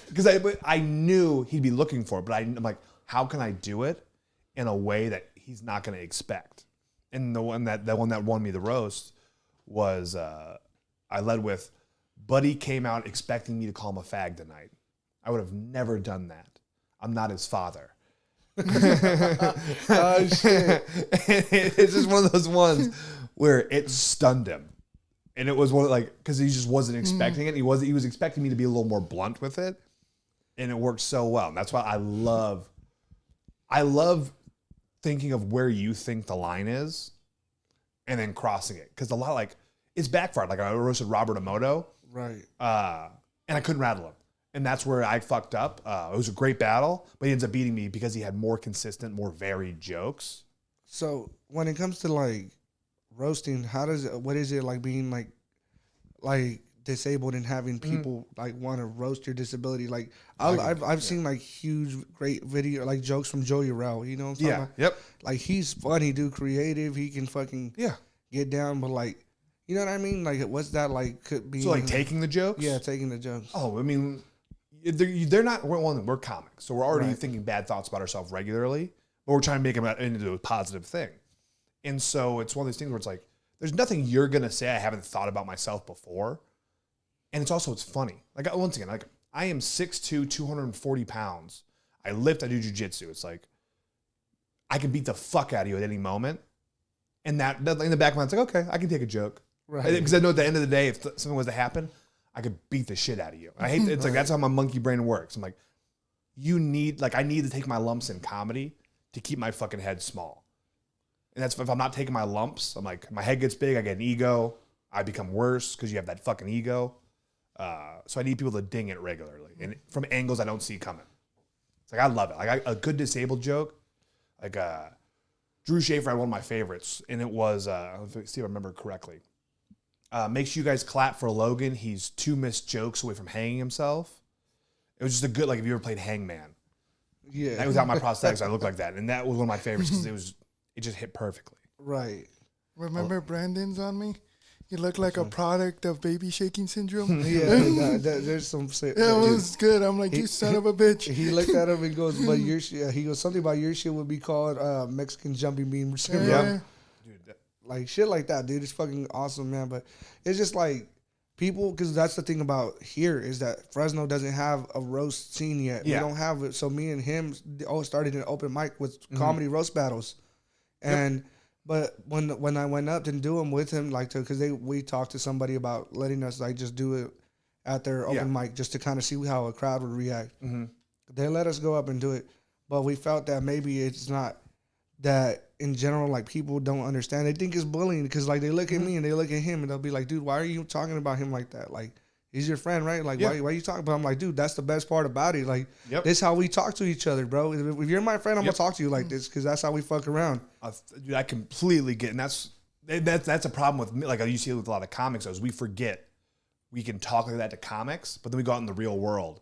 Because I knew he'd be looking for it, but I'm like, how can I do it in a way that he's not going to expect? And the one that won me the roast was I led with, Buddy came out expecting me to call him a fag tonight. I would have never done that. I'm not his father. Oh shit! It's just one of those ones where it stunned him. And it was because he just wasn't expecting it. He was expecting me to be a little more blunt with it, and it worked so well. And that's why I love thinking of where you think the line is, and then crossing it. Because a lot it's backfired. Like I roasted Robert Emoto, Right. And I couldn't rattle him, and that's where I fucked up. It was a great battle, but he ends up beating me because he had more consistent, more varied jokes. So when it comes to like roasting, what is it like being like disabled and having people like want to roast your disability? Like I've seen like huge great video like jokes from Joey Rao, you know what I'm talking about? Yep. Like he's funny, dude, creative, he can fucking get down, but like, you know what I mean? Like what's that like could be? So like taking the jokes? Yeah, taking the jokes. Oh, I mean, they're not. We're comics, so we're already thinking bad thoughts about ourselves regularly, but we're trying to make them into a positive thing. And so it's one of those things where it's like, there's nothing you're gonna say I haven't thought about myself before, and it's funny. Like once again, like I am 6'2", 240 pounds. I lift. I do jujitsu. It's like I can beat the fuck out of you at any moment, and that in the back of my mind, it's like, okay, I can take a joke, Right? Because I know at the end of the day, if something was to happen, I could beat the shit out of you. I hate it's like that's how my monkey brain works. I'm like, I need to take my lumps in comedy to keep my fucking head small. And that's if I'm not taking my lumps, I'm like, my head gets big, I get an ego, I become worse because you have that fucking ego. So I need people to ding it regularly and from angles I don't see coming. It's like I love it. Like a good disabled joke, like Drew Schaefer had one of my favorites, and it was let's see if I remember correctly. Make sure you guys clap for Logan. He's 2 missed jokes away from hanging himself. It was just a good, like if you ever played Hangman. Yeah. That without my prosthetics, I looked like that, and that was one of my favorites because it just hit perfectly. Right. Remember Brandon's on me? You look like a product of baby shaking syndrome. Yeah, there's some. That was good. I'm like, you son of a bitch. He looked at him and goes, "But your shit." He goes, "Something about your shit would be called Mexican jumping bean syndrome." Yeah. Dude, Like shit like that, dude. It's fucking awesome, man. But it's just like people, because that's the thing about here is that Fresno doesn't have a roast scene yet. Yeah. We don't have it. So me and him started an open mic with comedy roast battles, and. But when I went up and do them with him, like because we talked to somebody about letting us like just do it at their open mic just to kind of see how a crowd would react. Mm-hmm. They let us go up and do it, but we felt that maybe it's not that in general, like people don't understand. They think it's bullying because like they look at me and they look at him and they'll be like, dude, why are you talking about him like that? Like he's your friend, right? Like why are you talking about him? I'm like, dude, that's the best part about it. Like this is how we talk to each other, bro. If you're my friend, I'm gonna talk to you like this because that's how we fuck around. Dude, I completely get, and that's a problem with me. Like you see it with a lot of comics, is we forget we can talk like that to comics, but then we go out in the real world,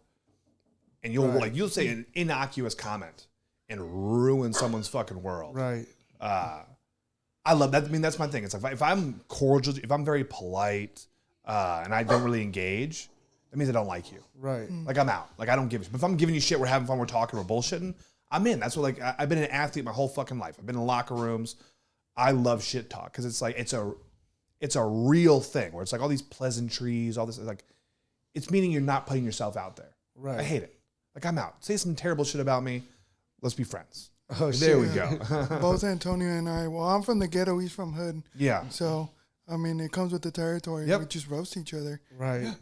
and you'll say an innocuous comment and ruin someone's fucking world. Right. I love that. I mean, that's my thing. It's like if I'm cordial, if I'm very polite, and I don't really engage, that means I don't like you. Right. Like I'm out. Like I don't give a shit. But if I'm giving you shit, we're having fun, we're talking, we're bullshitting, I'm in. That's what like I've been an athlete my whole fucking life. I've been in locker rooms. I love shit talk because it's like it's a real thing where it's like all these pleasantries, all this like it's meaning you're not putting yourself out there. Right. I hate it. Like I'm out. Say some terrible shit about me. Let's be friends. Oh, there we go. Both Antonio and I. Well, I'm from the ghetto. He's from hood. Yeah. So I mean, it comes with the territory. Yep. We just roast each other. Right. Yeah.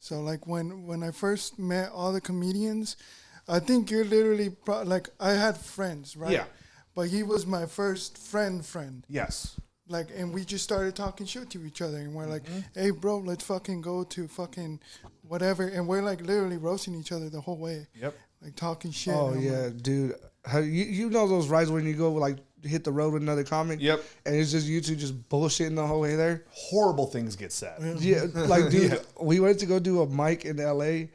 So like when I first met all the comedians, I think you're literally like I had friends, right? Yeah. But he was my first friend. Yes. Like, and we just started talking shit to each other, and we're like, "Hey, bro, let's fucking go to fucking whatever," and we're like literally roasting each other the whole way. Yep. Like talking shit. Oh and I'm yeah, like, dude. How, you know those rides when you go like hit the road with another comic? Yep. And it's just you two just bullshitting the whole way there. Horrible things get said. Yeah, like dude, we went to go do a mic in LA,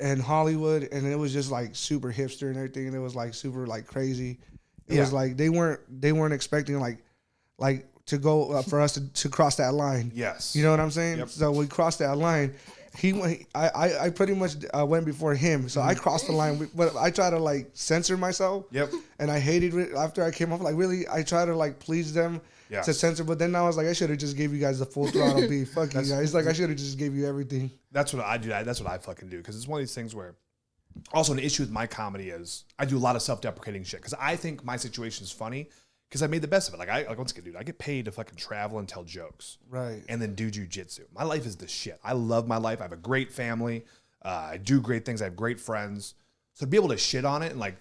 and Hollywood, and it was just like super hipster and everything, and it was like super like crazy. It was like they weren't expecting like to go for us to cross that line. Yes. You know what I'm saying? Yep. So we crossed that line. He went. I pretty much went before him, so I crossed the line. But I try to like censor myself. Yep. And I hated it after I came off. Like really, I try to like please them to censor. But then I was like, I should have just gave you guys the full throttle beef. Fuck you guys. Like I should have just gave you everything. That's what I do. That's what I fucking do because it's one of these things where. Also, an issue with my comedy is I do a lot of self-deprecating shit because I think my situation is funny because I made the best of it. Like once again, dude, I get paid to fucking travel and tell jokes, Right? And then do jujitsu. My life is the shit. I love my life. I have a great family. I do great things. I have great friends. So to be able to shit on it and like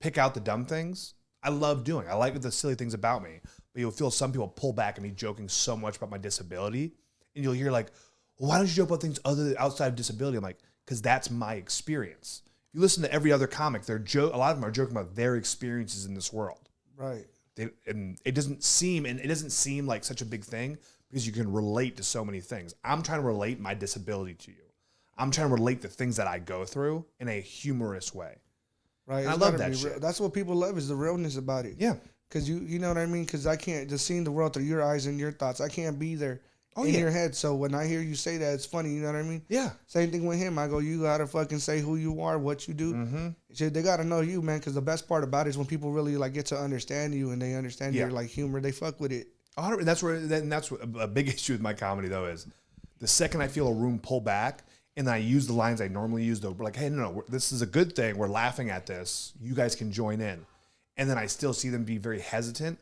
pick out the dumb things, I love doing. I like the silly things about me. But you'll feel some people pull back at me joking so much about my disability, and you'll hear like, well, "Why don't you joke about things other than outside of disability?" I'm like, because that's my experience. You listen to every other comic; a lot of them are joking about their experiences in this world. Right. And it doesn't seem like such a big thing because you can relate to so many things. I'm trying to relate my disability to you. I'm trying to relate the things that I go through in a humorous way. Right. I love that shit. That's what people love is the realness about it. Yeah. Because you know what I mean? Because I can't just seeing the world through your eyes and your thoughts. I can't be there in your head. So when I hear you say that, it's funny. You know what I mean? Yeah. Same thing with him. I go, you got to fucking say who you are, what you do. Mm-hmm. Shit, they got to know you, man. Because the best part about it is when people really like get to understand you and they understand your like humor, they fuck with it. That's what a big issue with my comedy though is the second I feel a room pull back and then I use the lines I normally use, though, like, hey, no, this is a good thing. We're laughing at this. You guys can join in. And then I still see them be very hesitant.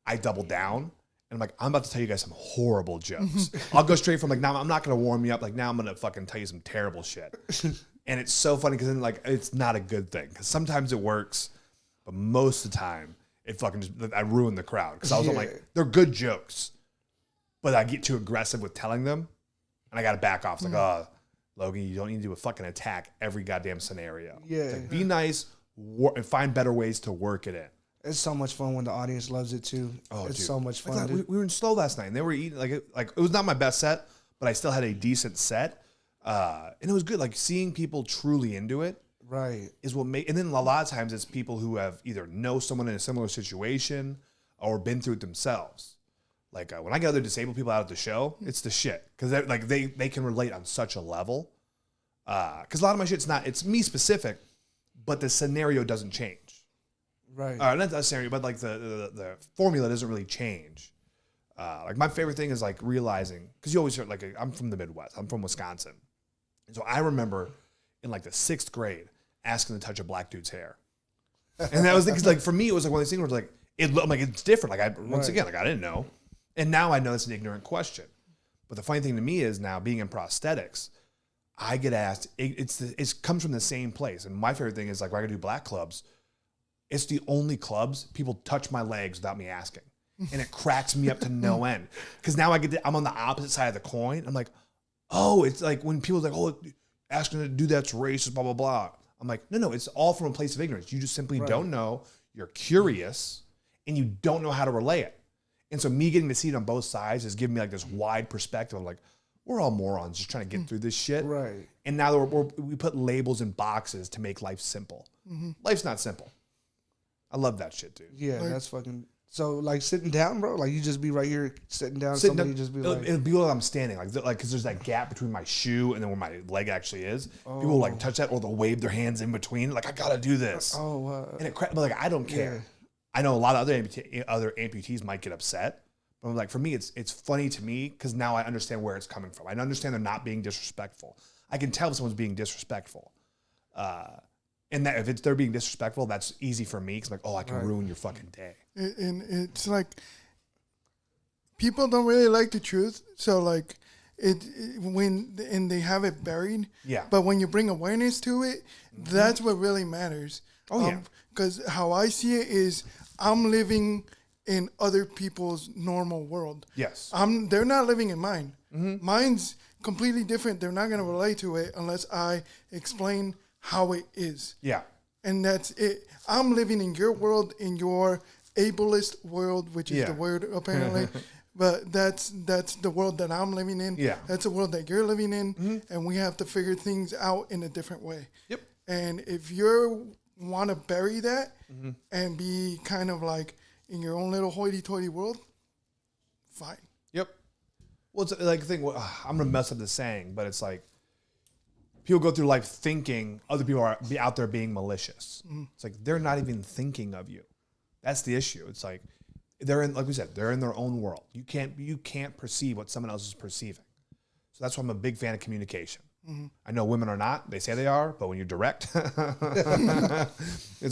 I double down. And I'm like, I'm about to tell you guys some horrible jokes. I'll go straight from like, now I'm not going to warm you up. Like now I'm going to fucking tell you some terrible shit. And it's so funny because then like, it's not a good thing. Because sometimes it works, but most of the time it fucking just, I ruin the crowd. Because I was like, they're good jokes, but I get too aggressive with telling them. And I got to back off. It's like, oh, Logan, you don't need to do a fucking attack every goddamn scenario. Yeah. It's like, be nice and find better ways to work it in. It's so much fun when the audience loves it too. Oh, it's so much fun. Like, we were in Slow last night, and they were eating like it was not my best set, but I still had a decent set, and it was good. Like seeing people truly into it, right, is what make. And then a lot of times it's people who have either know someone in a similar situation or been through it themselves. Like when I get other disabled people out at the show, it's the shit because like they can relate on such a level. Because a lot of my shit's it's me specific, but the scenario doesn't change. Right. Not the scenario, but like the formula doesn't really change. Like my favorite thing is like realizing, because you always hear like I'm from the Midwest, I'm from Wisconsin, and so I remember in like the 6th grade asking to touch a black dude's hair, and that was because like for me it was like one of these things where like I'm like it's different. Like once again like I didn't know, and now I know it's an ignorant question. But the funny thing to me is now being in prosthetics, I get asked it comes from the same place, and my favorite thing is like when I go do black clubs. it's the only clubs people touch my legs without me asking. And it cracks me up to no end. Because now I'm on the opposite side of the coin. I'm like, oh, it's like when people's like, oh, asking to do that's racist, blah, blah, blah. I'm like, no, it's all from a place of ignorance. You just simply don't know. You're curious and you don't know how to relay it. And so me getting to see it on both sides is giving me like this wide perspective of like, we're all morons just trying to get through this shit. Right. And now we put labels in boxes to make life simple. Life's not simple. I love that shit, dude. Yeah, that's fucking... So, like, sitting down, bro? Like, you just be right here sitting down, Sitting somebody down, just be it'll, like... It'll be like I'm standing, like, because there's that gap between my shoe and then where my leg actually is. People will, like, touch that or they'll wave their hands in between. Like, I gotta do this. And it but, like, I don't care. Yeah. I know a lot of other amputees might get upset. But, like, for me, it's funny to me because now I understand where it's coming from. I understand they're not being disrespectful. I can tell if someone's being disrespectful. And that if they're being disrespectful, that's easy for me because, like, oh, I can ruin your fucking day. And it's like people don't really like the truth, so like when they have it buried. Yeah. But when you bring awareness to it, that's what really matters. Oh yeah. Because how I see it is, I'm living in other people's normal world. Yes. They're not living in mine. Mine's completely different. They're not gonna relate to it unless I explain how it is. Yeah. And that's it. I'm living in your world, in your ableist world, which is the word apparently. But that's the world that I'm living in. Yeah. That's the world that you're living in. And we have to figure things out in a different way. Yep. And if you want to bury that and be kind of like in your own little hoity-toity world, fine. Yep. Well, it's like the thing, I'm going to mess up the saying, but it's like, people go through life thinking other people are out there being malicious. It's like they're not even thinking of you. That's the issue. It's like they're in, like we said, they're in their own world. You can't perceive what someone else is perceiving. So that's why I'm a big fan of communication. I know women are not. They say they are, but when you're direct, it's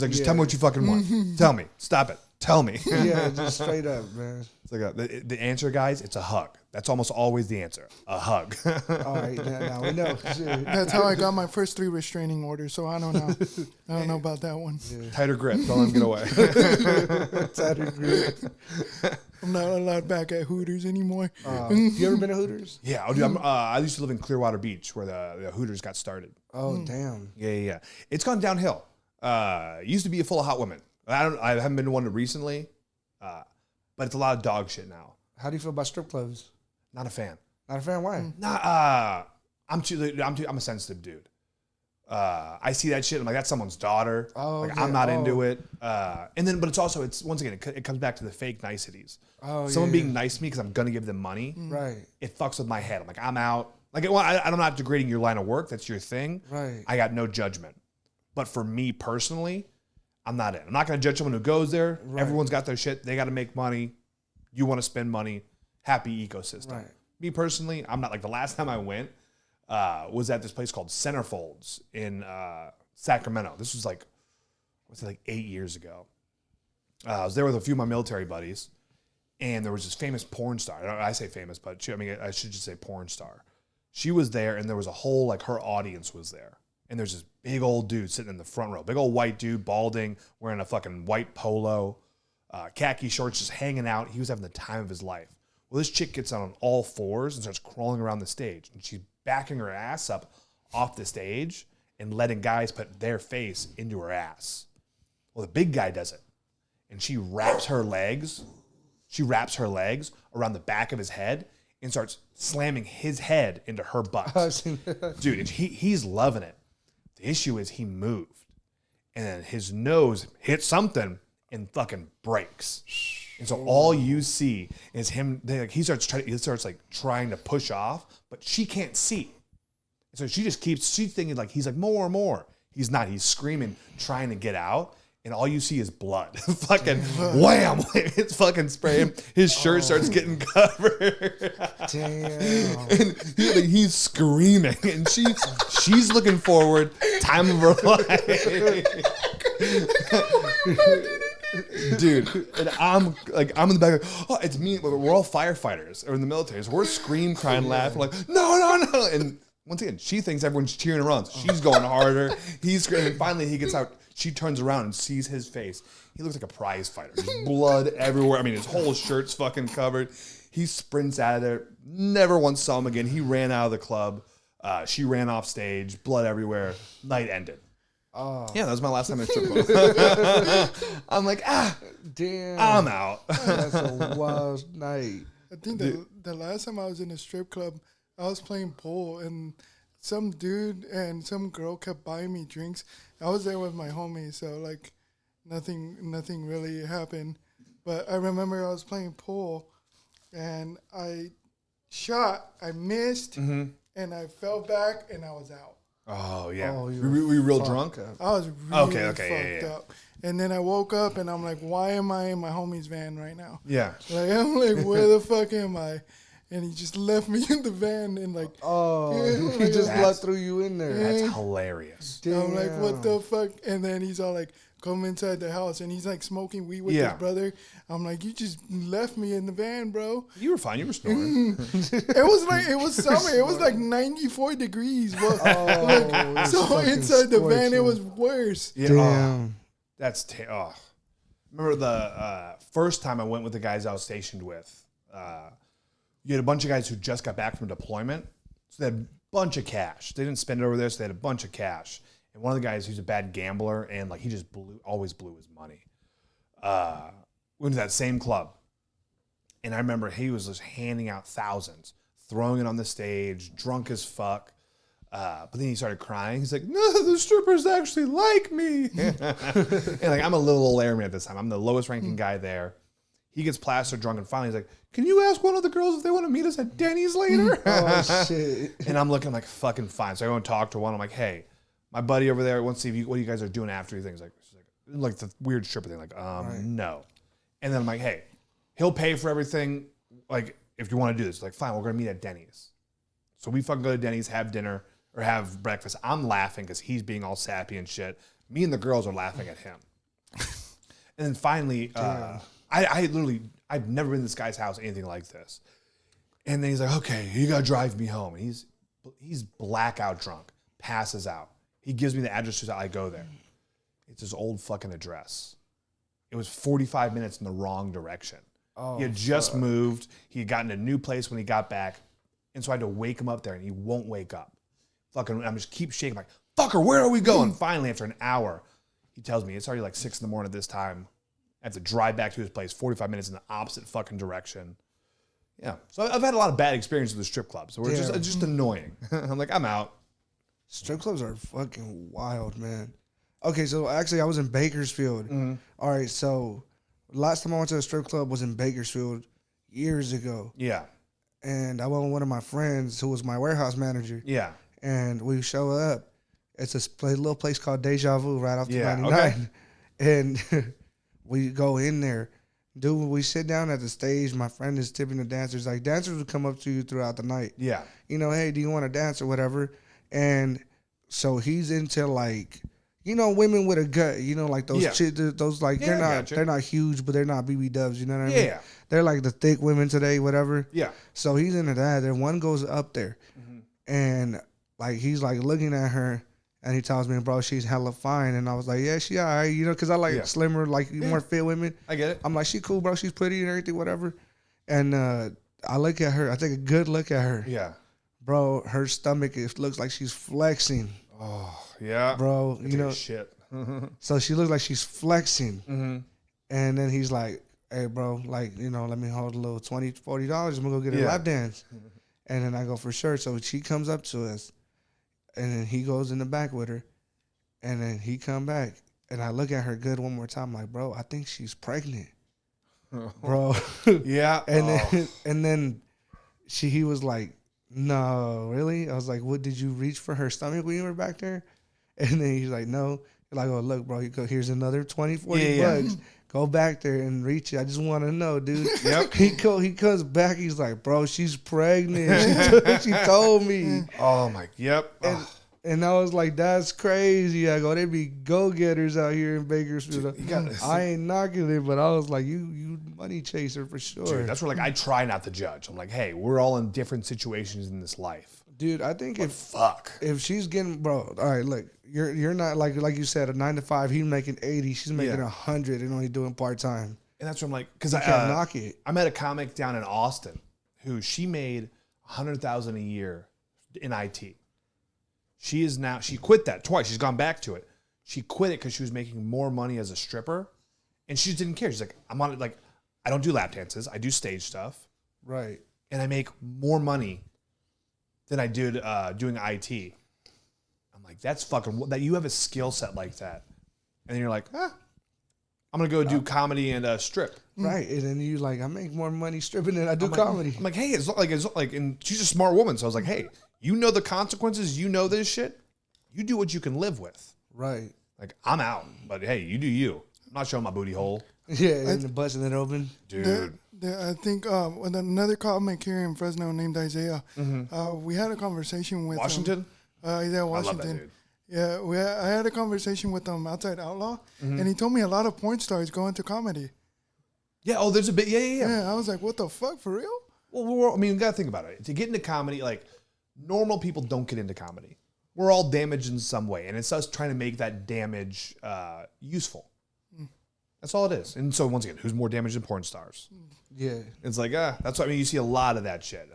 like just tell me what you fucking want. Tell me. Stop it. Tell me. Yeah, just straight up, man. It's like the answer, guys. It's a hug. That's almost always the answer. A hug. All right, now we know. Shit. That's how I got my first 3 restraining orders, so I don't know. I don't know about that one. Tighter grip. Don't let him get away. Tighter grip. I'm not allowed back at Hooters anymore. You ever been to Hooters? Yeah, I used to live in Clearwater Beach, where the Hooters got started. Oh, damn. Yeah. It's gone downhill. It used to be full of hot women. I haven't been to one recently, but it's a lot of dog shit now. How do you feel about strip clubs? Not a fan. Not a fan? Why? I'm a sensitive dude. I see that shit. I'm like, that's someone's daughter. Oh, like, okay. I'm not into it. But it's once again, it comes back to the fake niceties. Oh, Someone being nice to me because I'm gonna give them money. Right. It fucks with my head. I'm like, I'm out. Like, I'm not degrading your line of work. That's your thing. Right. I got no judgment. But for me personally, I'm not in. I'm not gonna judge someone who goes there. Right. Everyone's got their shit. They got to make money. You want to spend money. Happy ecosystem. Right. Me personally, I'm not. Like, the last time I went was at this place called Centerfolds in Sacramento. This was like 8 years ago. I was there with a few of my military buddies, and there was this famous porn star. I say famous, but I should just say porn star. She was there, and there was a whole, like, her audience was there. And there's this big old dude sitting in the front row. Big old white dude, balding, wearing a fucking white polo, khaki shorts, just hanging out. He was having the time of his life. Well, this chick gets on all fours and starts crawling around the stage. And she's backing her ass up off the stage and letting guys put their face into her ass. Well, the big guy does it. And she wraps her legs around the back of his head and starts slamming his head into her butt. Dude, and he's loving it. The issue is he moved. And then his nose hit something and fucking breaks. And so all you see is him. He starts trying to push off, but she can't see. So she's thinking like he's like more. He's not. He's screaming, trying to get out, and all you see is blood. Fucking wham! It's fucking spraying. His shirt starts getting covered. Damn. And he's screaming, and she's looking forward. Time of her life. Dude, and I'm in the back, like, oh, it's me. We're all firefighters or in the military, so we're screaming, crying, laughing, like, no. And once again, she thinks everyone's cheering her on. So she's going harder. He's screaming. Finally, he gets out. She turns around and sees his face. He looks like a prize fighter. There's blood everywhere. I mean, his whole shirt's fucking covered. He sprints out of there. Never once saw him again. He ran out of the club. She ran off stage. Blood everywhere. Night ended. Oh. Yeah, that was my last time at a strip club. I'm like, damn, I'm out. That's a wild night. I think the last time I was in a strip club, I was playing pool, and some dude and some girl kept buying me drinks. I was there with my homie, so like nothing really happened. But I remember I was playing pool, and I shot, I missed, and I fell back, and I was out. Oh, yeah. Oh, were you real drunk? I was really fucked up. And then I woke up, and I'm like, why am I in my homie's van right now? Yeah. Like, I'm like, where the fuck am I? And he just left me in the van and like, he just threw you in there. That's hilarious. Damn. I'm like, what the fuck? And then he's all like, come inside the house, and he's like smoking weed with his brother. I'm like, you just left me in the van, bro. You were fine. You were snoring. It was summer. It was like 94 degrees. So inside the van, it was worse. Yeah. Damn. That's remember the first time I went with the guys I was stationed with. You had a bunch of guys who just got back from deployment, so they had a bunch of cash. They didn't spend it over there, so they had a bunch of cash. And one of the guys who's a bad gambler and like he just always blew his money. Went to that same club, and I remember he was just handing out thousands, throwing it on the stage, drunk as fuck. But then he started crying. He's like, no, the strippers actually like me. And like, I'm a little Laramie at this time. I'm the lowest ranking guy there. He gets plastered drunk, and finally he's like, can you ask one of the girls if they want to meet us at Denny's later? Oh, shit. And I'm looking like fucking fine. So I go and talk to one. I'm like, hey, my buddy over there wants to see what you guys are doing after you. Things like the weird stripper thing. Like, no. And then I'm like, hey, he'll pay for everything. Like, if you want to do this, like, fine, we're going to meet at Denny's. So we fucking go to Denny's, have dinner or have breakfast. I'm laughing because he's being all sappy and shit. Me and the girls are laughing at him. And then finally, I've never been to this guy's house, anything like this. And then he's like, okay, you got to drive me home. And he's blackout drunk, passes out. He gives me the address to I go there. It's his old fucking address. It was 45 minutes in the wrong direction. He had just moved. He had gotten a new place when he got back. And so I had to wake him up there, and he won't wake up. Fucking, I'm just keep shaking, like, fucker, where are we going? Finally, after an hour, he tells me, it's already like 6 in the morning at this time. I have to drive back to his place 45 minutes in the opposite fucking direction. Yeah. So I've had a lot of bad experiences with strip clubs. So it's just annoying. I'm like, I'm out. Strip clubs are fucking wild, man. Okay, so actually I was in Bakersfield. Mm-hmm. All right, so last time I went to a strip club was in Bakersfield years ago. Yeah. And I went with one of my friends who was my warehouse manager. Yeah. And we show up. It's a little place called Deja Vu right off the 99. Okay. And we go in there. Dude, we sit down at the stage. My friend is tipping the dancers. Like, dancers would come up to you throughout the night. Yeah. You know, hey, do you want to dance or whatever? And so he's into, like, you know, women with a gut. You know, like those those like, they're not huge, but they're not BB dubs. You know what I mean? Yeah. They're like the thick women today, whatever. Yeah. So he's into that. And one goes up there. Mm-hmm. And, like, he's, like, looking at her. And he tells me, bro, she's hella fine. And I was like, yeah, she all right. You know, because I like slimmer, like more fit women. I get it. I'm like, she cool, bro. She's pretty and everything, whatever. And I look at her. I take a good look at her. Yeah. Bro, her stomach, it looks like she's flexing. Oh, yeah. Bro, you know. Shit. So she looks like she's flexing. Mm-hmm. And then he's like, hey, bro, like, you know, let me hold a little $20, $40. I'm going to go get a lap dance. And then I go, for sure. So she comes up to us. And then he goes in the back with her. And then he come back. And I look at her good one more time. Like, bro, I think she's pregnant. Bro. Yeah. And then he was like, no, really? I was like, what, did you reach for her stomach when you were back there? And then he's like, no. Like, oh, look, bro, here's another 20, 40 bucks. Go back there and reach it. I just want to know, dude. Yep. He comes back. He's like, bro, she's pregnant. She told me. Oh, my. Yep. And I was like, that's crazy. I go, they be go-getters out here in Bakersfield. I ain't knocking it, but I was like, you money chaser for sure. Dude, that's where, like, I try not to judge. I'm like, hey, we're all in different situations in this life. Dude, I think fuck. If she's getting, bro, all right, look, you're not like you said, a 9 to 5. He's making 80. She's making 100 and only doing part time. And that's what I'm like, because I can't knock it. I met a comic down in Austin who she made $100,000 a year in IT. She quit that twice. She's gone back to it. She quit it because she was making more money as a stripper, and she just didn't care. She's like, I'm on it. Like, I don't do lap dances. I do stage stuff. Right. And I make more money than I did doing IT. I'm like, that's fucking, that you have a skill set like that. And then you're like, I'm going to go do comedy and strip. Right. And then you like, I make more money stripping than I do comedy. I'm like, hey, it's like, and she's a smart woman. So I was like, hey, you know the consequences. You know this shit. You do what you can live with. Right. Like, I'm out. But hey, you do you. I'm not showing my booty hole. Yeah, and the busting it open. Dude. I think with another comic here in Fresno named Isaiah, we had a conversation with Washington? Isaiah Washington. I love that dude. Yeah, I had a conversation with him outside Outlaw, and he told me a lot of porn stars go into comedy. Yeah, oh, there's a bit. Yeah. Yeah, I was like, what the fuck, for real? Well, I mean, you got to think about it. To get into comedy, like, normal people don't get into comedy. We're all damaged in some way, and it's us trying to make that damage useful. That's all it is. And so, once again, who's more damaged than porn stars? Yeah. It's like, that's what I mean. You see a lot of that shit.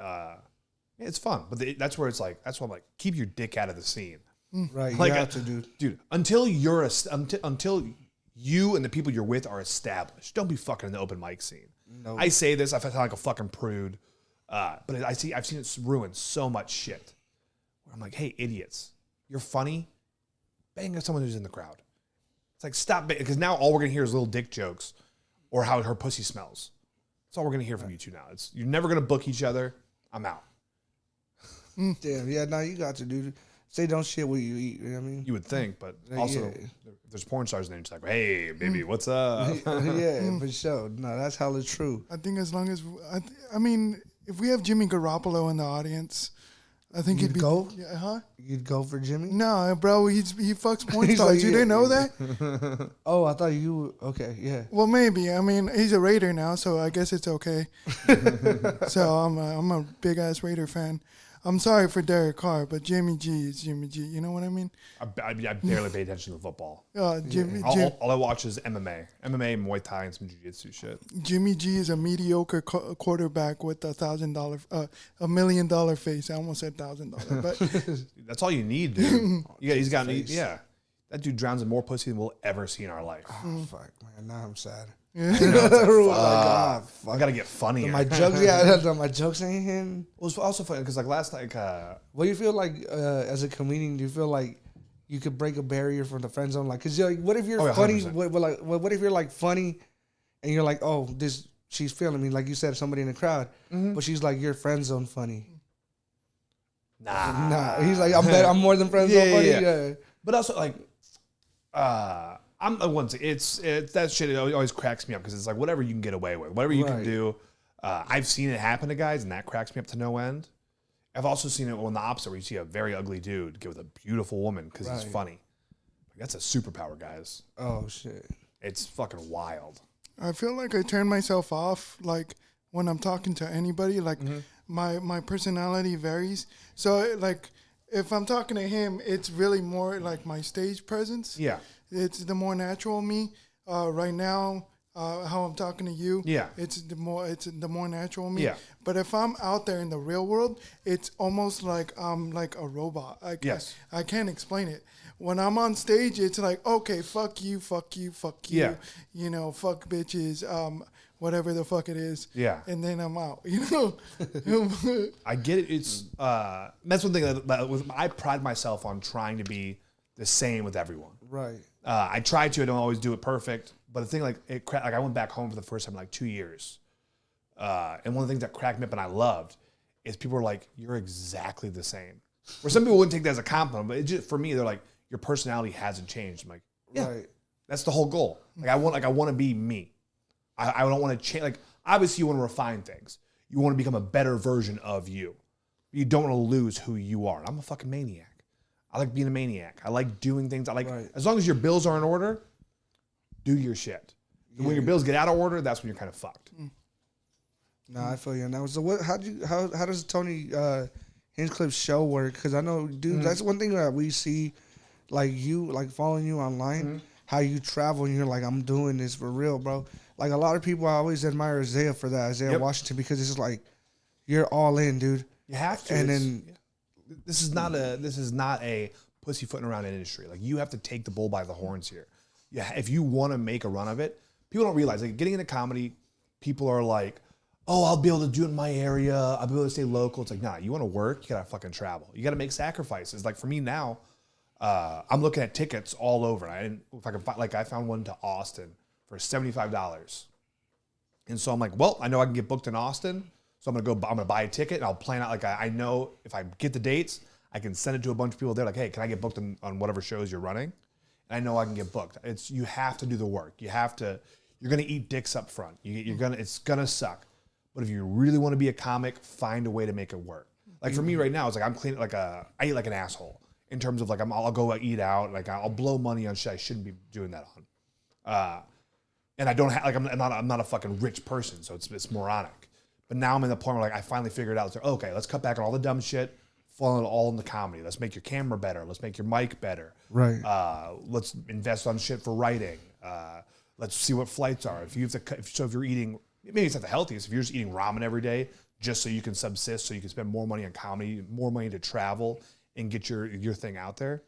It's fun, but that's where it's like, that's why I'm like, keep your dick out of the scene. Right. Like, You have to, dude. Until until you and the people you're with are established, don't be fucking in the open mic scene. No. I say this, I feel like a fucking prude, but I've seen it ruin so much shit. Where I'm like, hey, idiots, you're funny. Bang at someone who's in the crowd. It's like, stop, because now all we're gonna hear is little dick jokes, or how her pussy smells. That's all we're gonna hear from you two now. You're never gonna book each other. I'm out. Damn. Yeah. Now you got to, dude. Say don't shit what you eat. You know what I mean? You would think, but also, if there's porn stars, and they're just like, hey, baby, what's up? Yeah, for sure. No, that's hella true. I think as long as I mean, if we have Jimmy Garoppolo in the audience, I think You'd he'd be go? Yeah, huh? You'd go for Jimmy? No, bro, he fucks porn He's stars. like, You yeah, didn't know that? Oh, I thought you. Okay, yeah. Well, maybe. I mean, he's a Raider now, so I guess it's okay. So I'm a big ass Raider fan. I'm sorry for Derek Carr, but Jimmy G is Jimmy G. You know what I mean? I barely pay attention to football. Jimmy All I watch is MMA, Muay Thai, and some jiu-jitsu shit. Jimmy G is a mediocre quarterback with $1 million face. I almost said $1,000, but That's all you need, dude. He's got that dude drowns in more pussy than we'll ever see in our life. Oh, fuck, man. Now I'm sad. I gotta get funnier. My jokes, my jokes ain't hitting. Well, it's also funny because like last night, What do you feel like as a comedian? Do you feel like you could break a barrier from the friend zone? Like, cause like, what if you're funny? 100%. What if you're like funny, and you're like, oh, she's feeling me, like you said, somebody in the crowd, but she's like, you're friend zone funny. Nah. He's like, I'm more than friend zone funny. Yeah. But also like, I'm once it's that shit. It always cracks me up because it's like whatever you can get away with, whatever you can do. I've seen it happen to guys, and that cracks me up to no end. I've also seen it on the opposite, where you see a very ugly dude get with a beautiful woman because he's funny. That's a superpower, guys. Oh shit! It's fucking wild. I feel like I turn myself off, like when I'm talking to anybody. Like my personality varies. So like if I'm talking to him, it's really more like my stage presence. Yeah. It's the more natural me. Right now, how I'm talking to you. Yeah. It's the more natural me. Yeah. But if I'm out there in the real world, it's almost like I'm like a robot. Yes. I can't explain it. When I'm on stage, it's like, okay, fuck you, fuck you, fuck you. Yeah. You know, fuck bitches, whatever the fuck it is. Yeah. And then I'm out, you know? I get it. It's that's one thing that I pride myself on trying to be the same with everyone. Right. I try to. I don't always do it perfect. But the thing, like I went back home for the first time in like 2 years. And one of the things that cracked me up and I loved is people were like, you're exactly the same. Where some people wouldn't take that as a compliment, but it just, for me, they're like, your personality hasn't changed. I'm like, yeah, Right. that's the whole goal. Like I want to be me. I don't want to change. Like obviously you want to refine things. You want to become a better version of you. You don't want to lose who you are. I'm a fucking maniac. I like being a maniac. I like doing things. I like, as long as your bills are in order, do your shit. Yeah. When your bills get out of order, that's when you're kind of fucked. No, I feel you on that. So what? How does Tony Hinge clips show work because I know, dude. That's one thing that we see, like you, like following you online, how you travel and you're like, I'm doing this for real, bro. Like a lot of people, I always admire Isaiah for that, Isaiah Washington, because it's like you're all in, dude. You have to. And then this is not a pussyfooting around industry. Like you have to take the bull by the horns here. Yeah, if you want to make a run of it, people don't realize like getting into comedy, people are like, oh, I'll be able to do it in my area. I'll be able to stay local. It's like, nah, you want to work, you gotta fucking travel. You gotta make sacrifices. Like for me now, I'm looking at tickets all over. If I can find, like I found one to Austin for $75. And so I'm like, well, I know I can get booked in Austin. So I'm gonna buy a ticket and I'll plan out like I know if I get the dates, I can send it to a bunch of people. They're like, hey, can I get booked on whatever shows you're running? And I know I can get booked. You have to do the work. You're gonna eat dicks up front. It's gonna suck. But if you really want to be a comic, find a way to make it work. Like for me right now, it's like I'm cleaning I eat like an asshole in terms of like I'll go eat out. Like I'll blow money on shit I shouldn't be doing that on. And I don't have like I'm not a fucking rich person, so it's moronic. But now I'm in the point where like I finally figured out. It's like, okay, let's cut back on all the dumb shit. Fall it all in the comedy. Let's make your camera better. Let's make your mic better. Right. Let's invest on shit for writing. Let's see what flights are. If you're eating, maybe it's not the healthiest. If you're just eating ramen every day just so you can subsist, so you can spend more money on comedy, more money to travel and get your thing out there,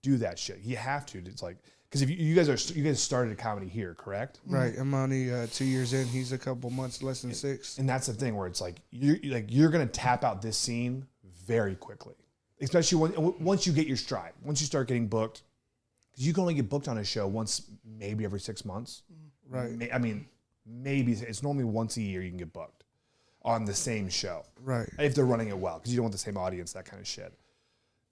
do that shit. You have to. It's like because if you guys started a comedy here, correct? Right. I'm only 2 years in. He's a couple months less than 6. And that's the thing where it's like you're gonna tap out this scene very quickly, especially once you get your stride. Once you start getting booked, because you can only get booked on a show once, maybe every 6 months. Right. I mean, maybe it's normally once a year you can get booked on the same show. Right. If they're running it well, because you don't want the same audience, that kind of shit.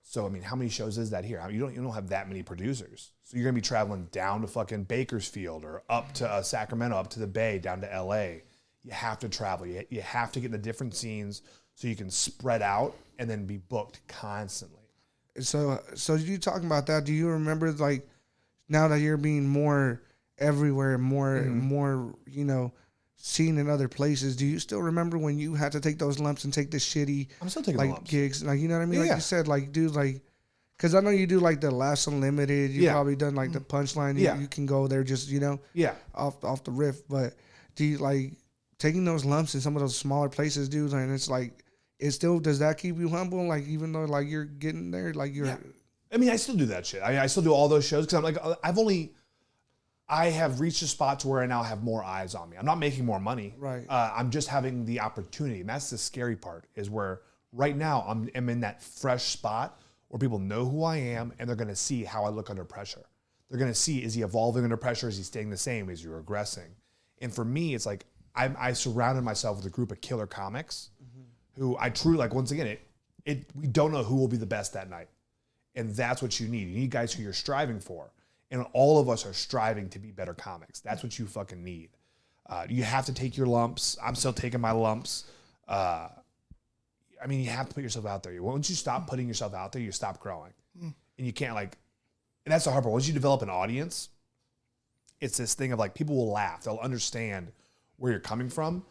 So I mean, how many shows is that here? You don't have that many producers. So you're gonna be traveling down to fucking Bakersfield or up to Sacramento, up to the Bay, down to LA. You have to travel. You have to get in the different scenes so you can spread out and then be booked constantly. So you talking about that? Do you remember like now that you're being more everywhere, more seen in other places? Do you still remember when you had to take those lumps and take the shitty? I'm still taking like the lumps. Gigs, like you know what I mean? Yeah, like you said, like dude, like because I know you do like the Laughs Unlimited. You probably done like the Punchline. You can go there just off the riff. But do you like taking those lumps in some of those smaller places, dude? And it's like. Does that keep you humble? Like, even though like you're getting there, like you're. Yeah. I mean, I still do that shit. I still do all those shows because I'm like, I have reached a spot to where I now have more eyes on me. I'm not making more money. Right. I'm just having the opportunity. And that's the scary part is where right now I'm in that fresh spot where people know who I am and they're going to see how I look under pressure. They're going to see, is he evolving under pressure? Is he staying the same? Is he regressing? And for me, it's like, I surrounded myself with a group of killer comics who I truly like. Once again, we don't know who will be the best that night, and that's what you need. You need guys who you're striving for, and all of us are striving to be better comics. That's what you fucking need. You have to take your lumps. I'm still taking my lumps. I mean, you have to put yourself out there. Once you stop putting yourself out there, you stop growing, and you can't and that's the hard part. Once you develop an audience, it's this thing of like people will laugh. They'll understand where you're coming from.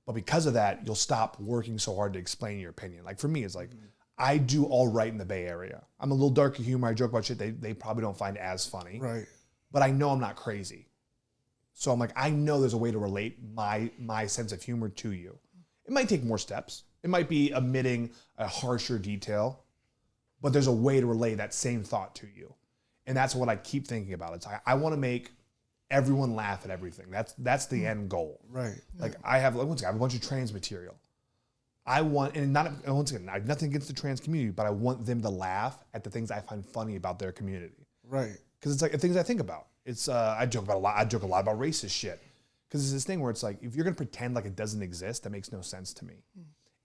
But because of that, you'll stop working so hard to explain your opinion. Like for me, it's like, I do all right in the Bay Area. I'm a little darker humor. I joke about shit they probably don't find as funny. Right. But I know I'm not crazy. So I'm like, I know there's a way to relate my sense of humor to you. It might take more steps. It might be omitting a harsher detail, but there's a way to relay that same thought to you. And that's what I keep thinking about. It's I want to make everyone laugh at everything. That's the end goal. Right. Like I have a bunch of trans material. I have nothing against the trans community, but I want them to laugh at the things I find funny about their community. Right. Because it's like the things I think about. It's I joke a lot about racist shit. Because it's this thing where it's like, if you're gonna pretend like it doesn't exist, that makes no sense to me.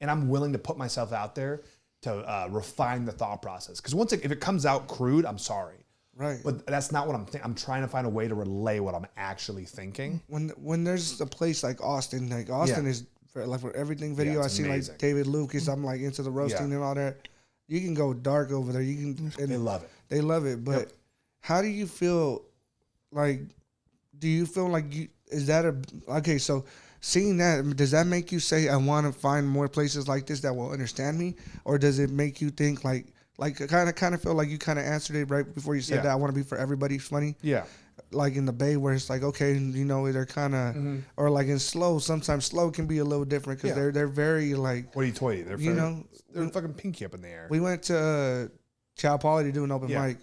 And I'm willing to put myself out there to refine the thought process. Because if it comes out crude, I'm sorry. Right. But that's not what I'm thinking. I'm trying to find a way to relay what I'm actually thinking. When there's a place like Austin is for everything video I see, amazing. like David Lucas, I'm like into the roasting and all that. You can go dark over there. You can. They love it. They love it. But how do you feel? Like, do you feel like is that okay? So seeing that, does that make you say I want to find more places like this that will understand me, or does it make you think like kind of feel like you kind of answered it right before you said that I want to be for everybody's funny? Yeah. Like in the Bay, where it's like, okay, you know, they're kind of, or like in slow. Sometimes slow can be a little different because they're very like Hoity-toity. They're they're fucking pinky up in the air. We went to Chow Poly to do an open mic.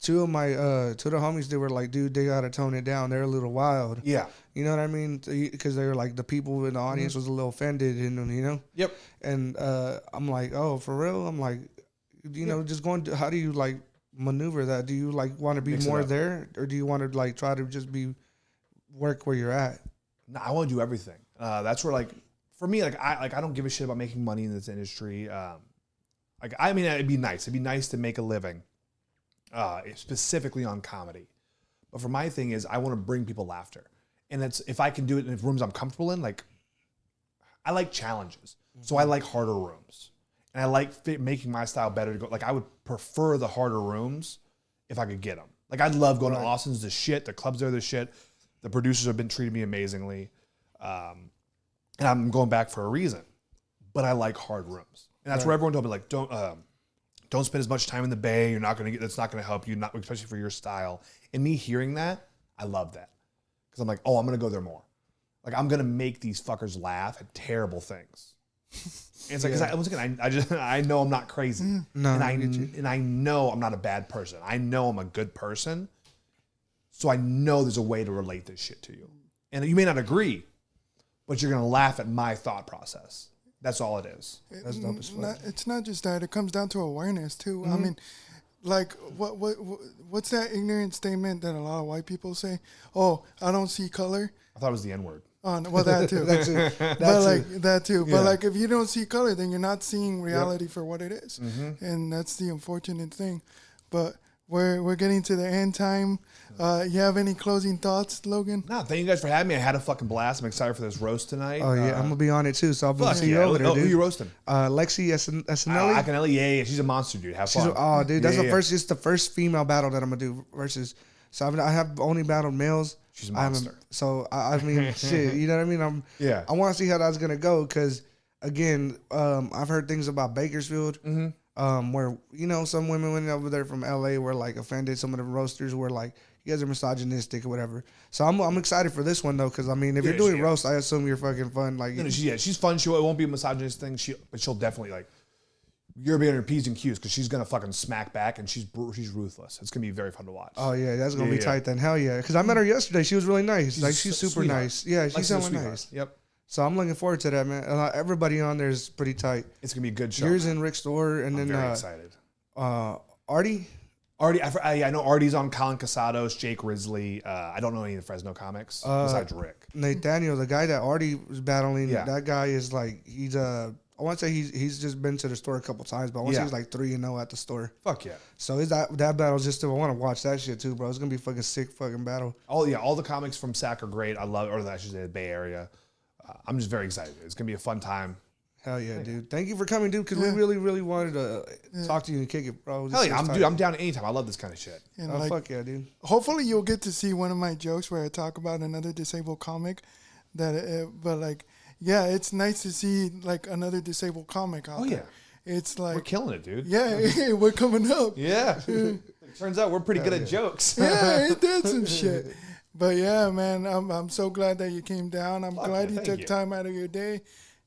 Two of the homies, they were like, dude, they gotta tone it down. They're a little wild. Yeah. You know what I mean? Because they were like, the people in the audience was a little offended, and you know. Yep. And I'm like, oh, for real? I'm like, you know, just going to, how do you like maneuver that? Do you like want to be more there, or do you want to like try to just work where you're at? No, I want to do everything. That's where, like, for me, like I don't give a shit about making money in this industry. Like, I mean, it'd be nice. It'd be nice to make a living, specifically on comedy. But for my thing is, I want to bring people laughter, and it's if I can do it in rooms I'm comfortable in. Like, I like challenges, so I like harder rooms. And I like making my style better to go. Like, I would prefer the harder rooms if I could get them. Like, I'd love going to Austin's the shit. The clubs there the shit. The producers have been treating me amazingly. And I'm going back for a reason. But I like hard rooms. And that's where everyone told me, like, don't spend as much time in the Bay. You're not going to get, that's not going to help you, not especially for your style. And me hearing that, I love that. Because I'm like, oh, I'm going to go there more. Like, I'm going to make these fuckers laugh at terrible things. And it's like, 'cause once again, I know I'm not crazy, and I know I'm not a bad person. I know I'm a good person, so I know there's a way to relate this shit to you. And you may not agree, but you're gonna laugh at my thought process. That's all it is. That's dope as fuck. It's not just that; it comes down to awareness too. I mean, like what's that ignorant statement that a lot of white people say? Oh, I don't see color. I thought it was the N-word. Oh, no, well, that too. That too. But like, if you don't see color, then you're not seeing reality for what it is, and that's the unfortunate thing. But we're getting to the end time. You have any closing thoughts, Logan? No, thank you guys for having me. I had a fucking blast. I'm excited for this roast tonight. Oh yeah, I'm gonna be on it too. So I'll be see you over there, dude. Who you roasting? Lexi Esanelli. Akinelli, yeah, she's a monster, dude. Have fun. Oh, dude, that's it's the first female battle that I'm gonna do versus. So I have only battled males. She's a monster. So I mean, shit, you know what I mean? I want to see how that's gonna go because, again, I've heard things about Bakersfield, where you know some women went over there from LA were like offended. Some of the roasters were like, "You guys are misogynistic" or whatever. So I'm excited for this one though because I mean, if you're doing roast, I assume you're fucking fun. Like, she's fun. It won't be a misogynist thing. But she'll definitely like. You're being her P's and Q's because she's gonna fucking smack back and she's ruthless. It's gonna be very fun to watch. Oh yeah, that's gonna be tight then. Hell yeah, because I met her yesterday. She was really nice. She's super sweetheart. nice. Yeah, she's hella nice. Yep. So I'm looking forward to that, man. Everybody on there is pretty tight. It's gonna be a good show. Yours and Rick Store, and I'm then very excited. Artie. I know Artie's on Colin Casados, Jake Risley. I don't know any of the Fresno comics besides Rick. Nathaniel, the guy that Artie was battling. Yeah. That guy is like he's I want to say he's just been to the store a couple times, but I want to say he's like 3-0 at the store. Fuck yeah! So that battle's just I want to watch that shit too, bro. It's gonna be fucking sick fucking battle. All the comics from SAC are great. I love, or I should say, the Bay Area. I'm just very excited. It's gonna be a fun time. Hell yeah, dude! Thank you for coming, dude. Because we really, really wanted to talk to you and kick it, bro. Hell yeah, I'm down anytime. I love this kind of shit. And like, fuck yeah, dude. Hopefully, you'll get to see one of my jokes where I talk about another disabled comic. But like. Yeah, it's nice to see like another disabled comic out there. It's like we're killing it, dude. Yeah, we're coming up. Yeah. Turns out we're pretty good at jokes. Yeah, it did some shit. But yeah, man, I'm so glad that you came down. I'm glad you took time out of your day,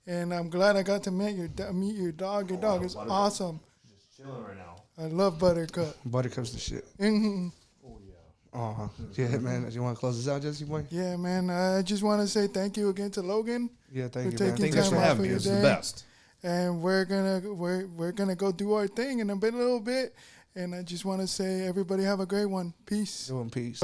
and I'm glad I got to meet your dog. Your dog is awesome. Just chilling right now. I love Buttercup. Buttercup's the shit. Oh yeah, man. You want to close this out, Jesse boy? Yeah, man. I just want to say thank you again to Logan. Yeah, thank you, man. Thanks for having me. This is the best. And we're gonna go do our thing in a little bit. And I just want to say, everybody have a great one. Peace. Peace.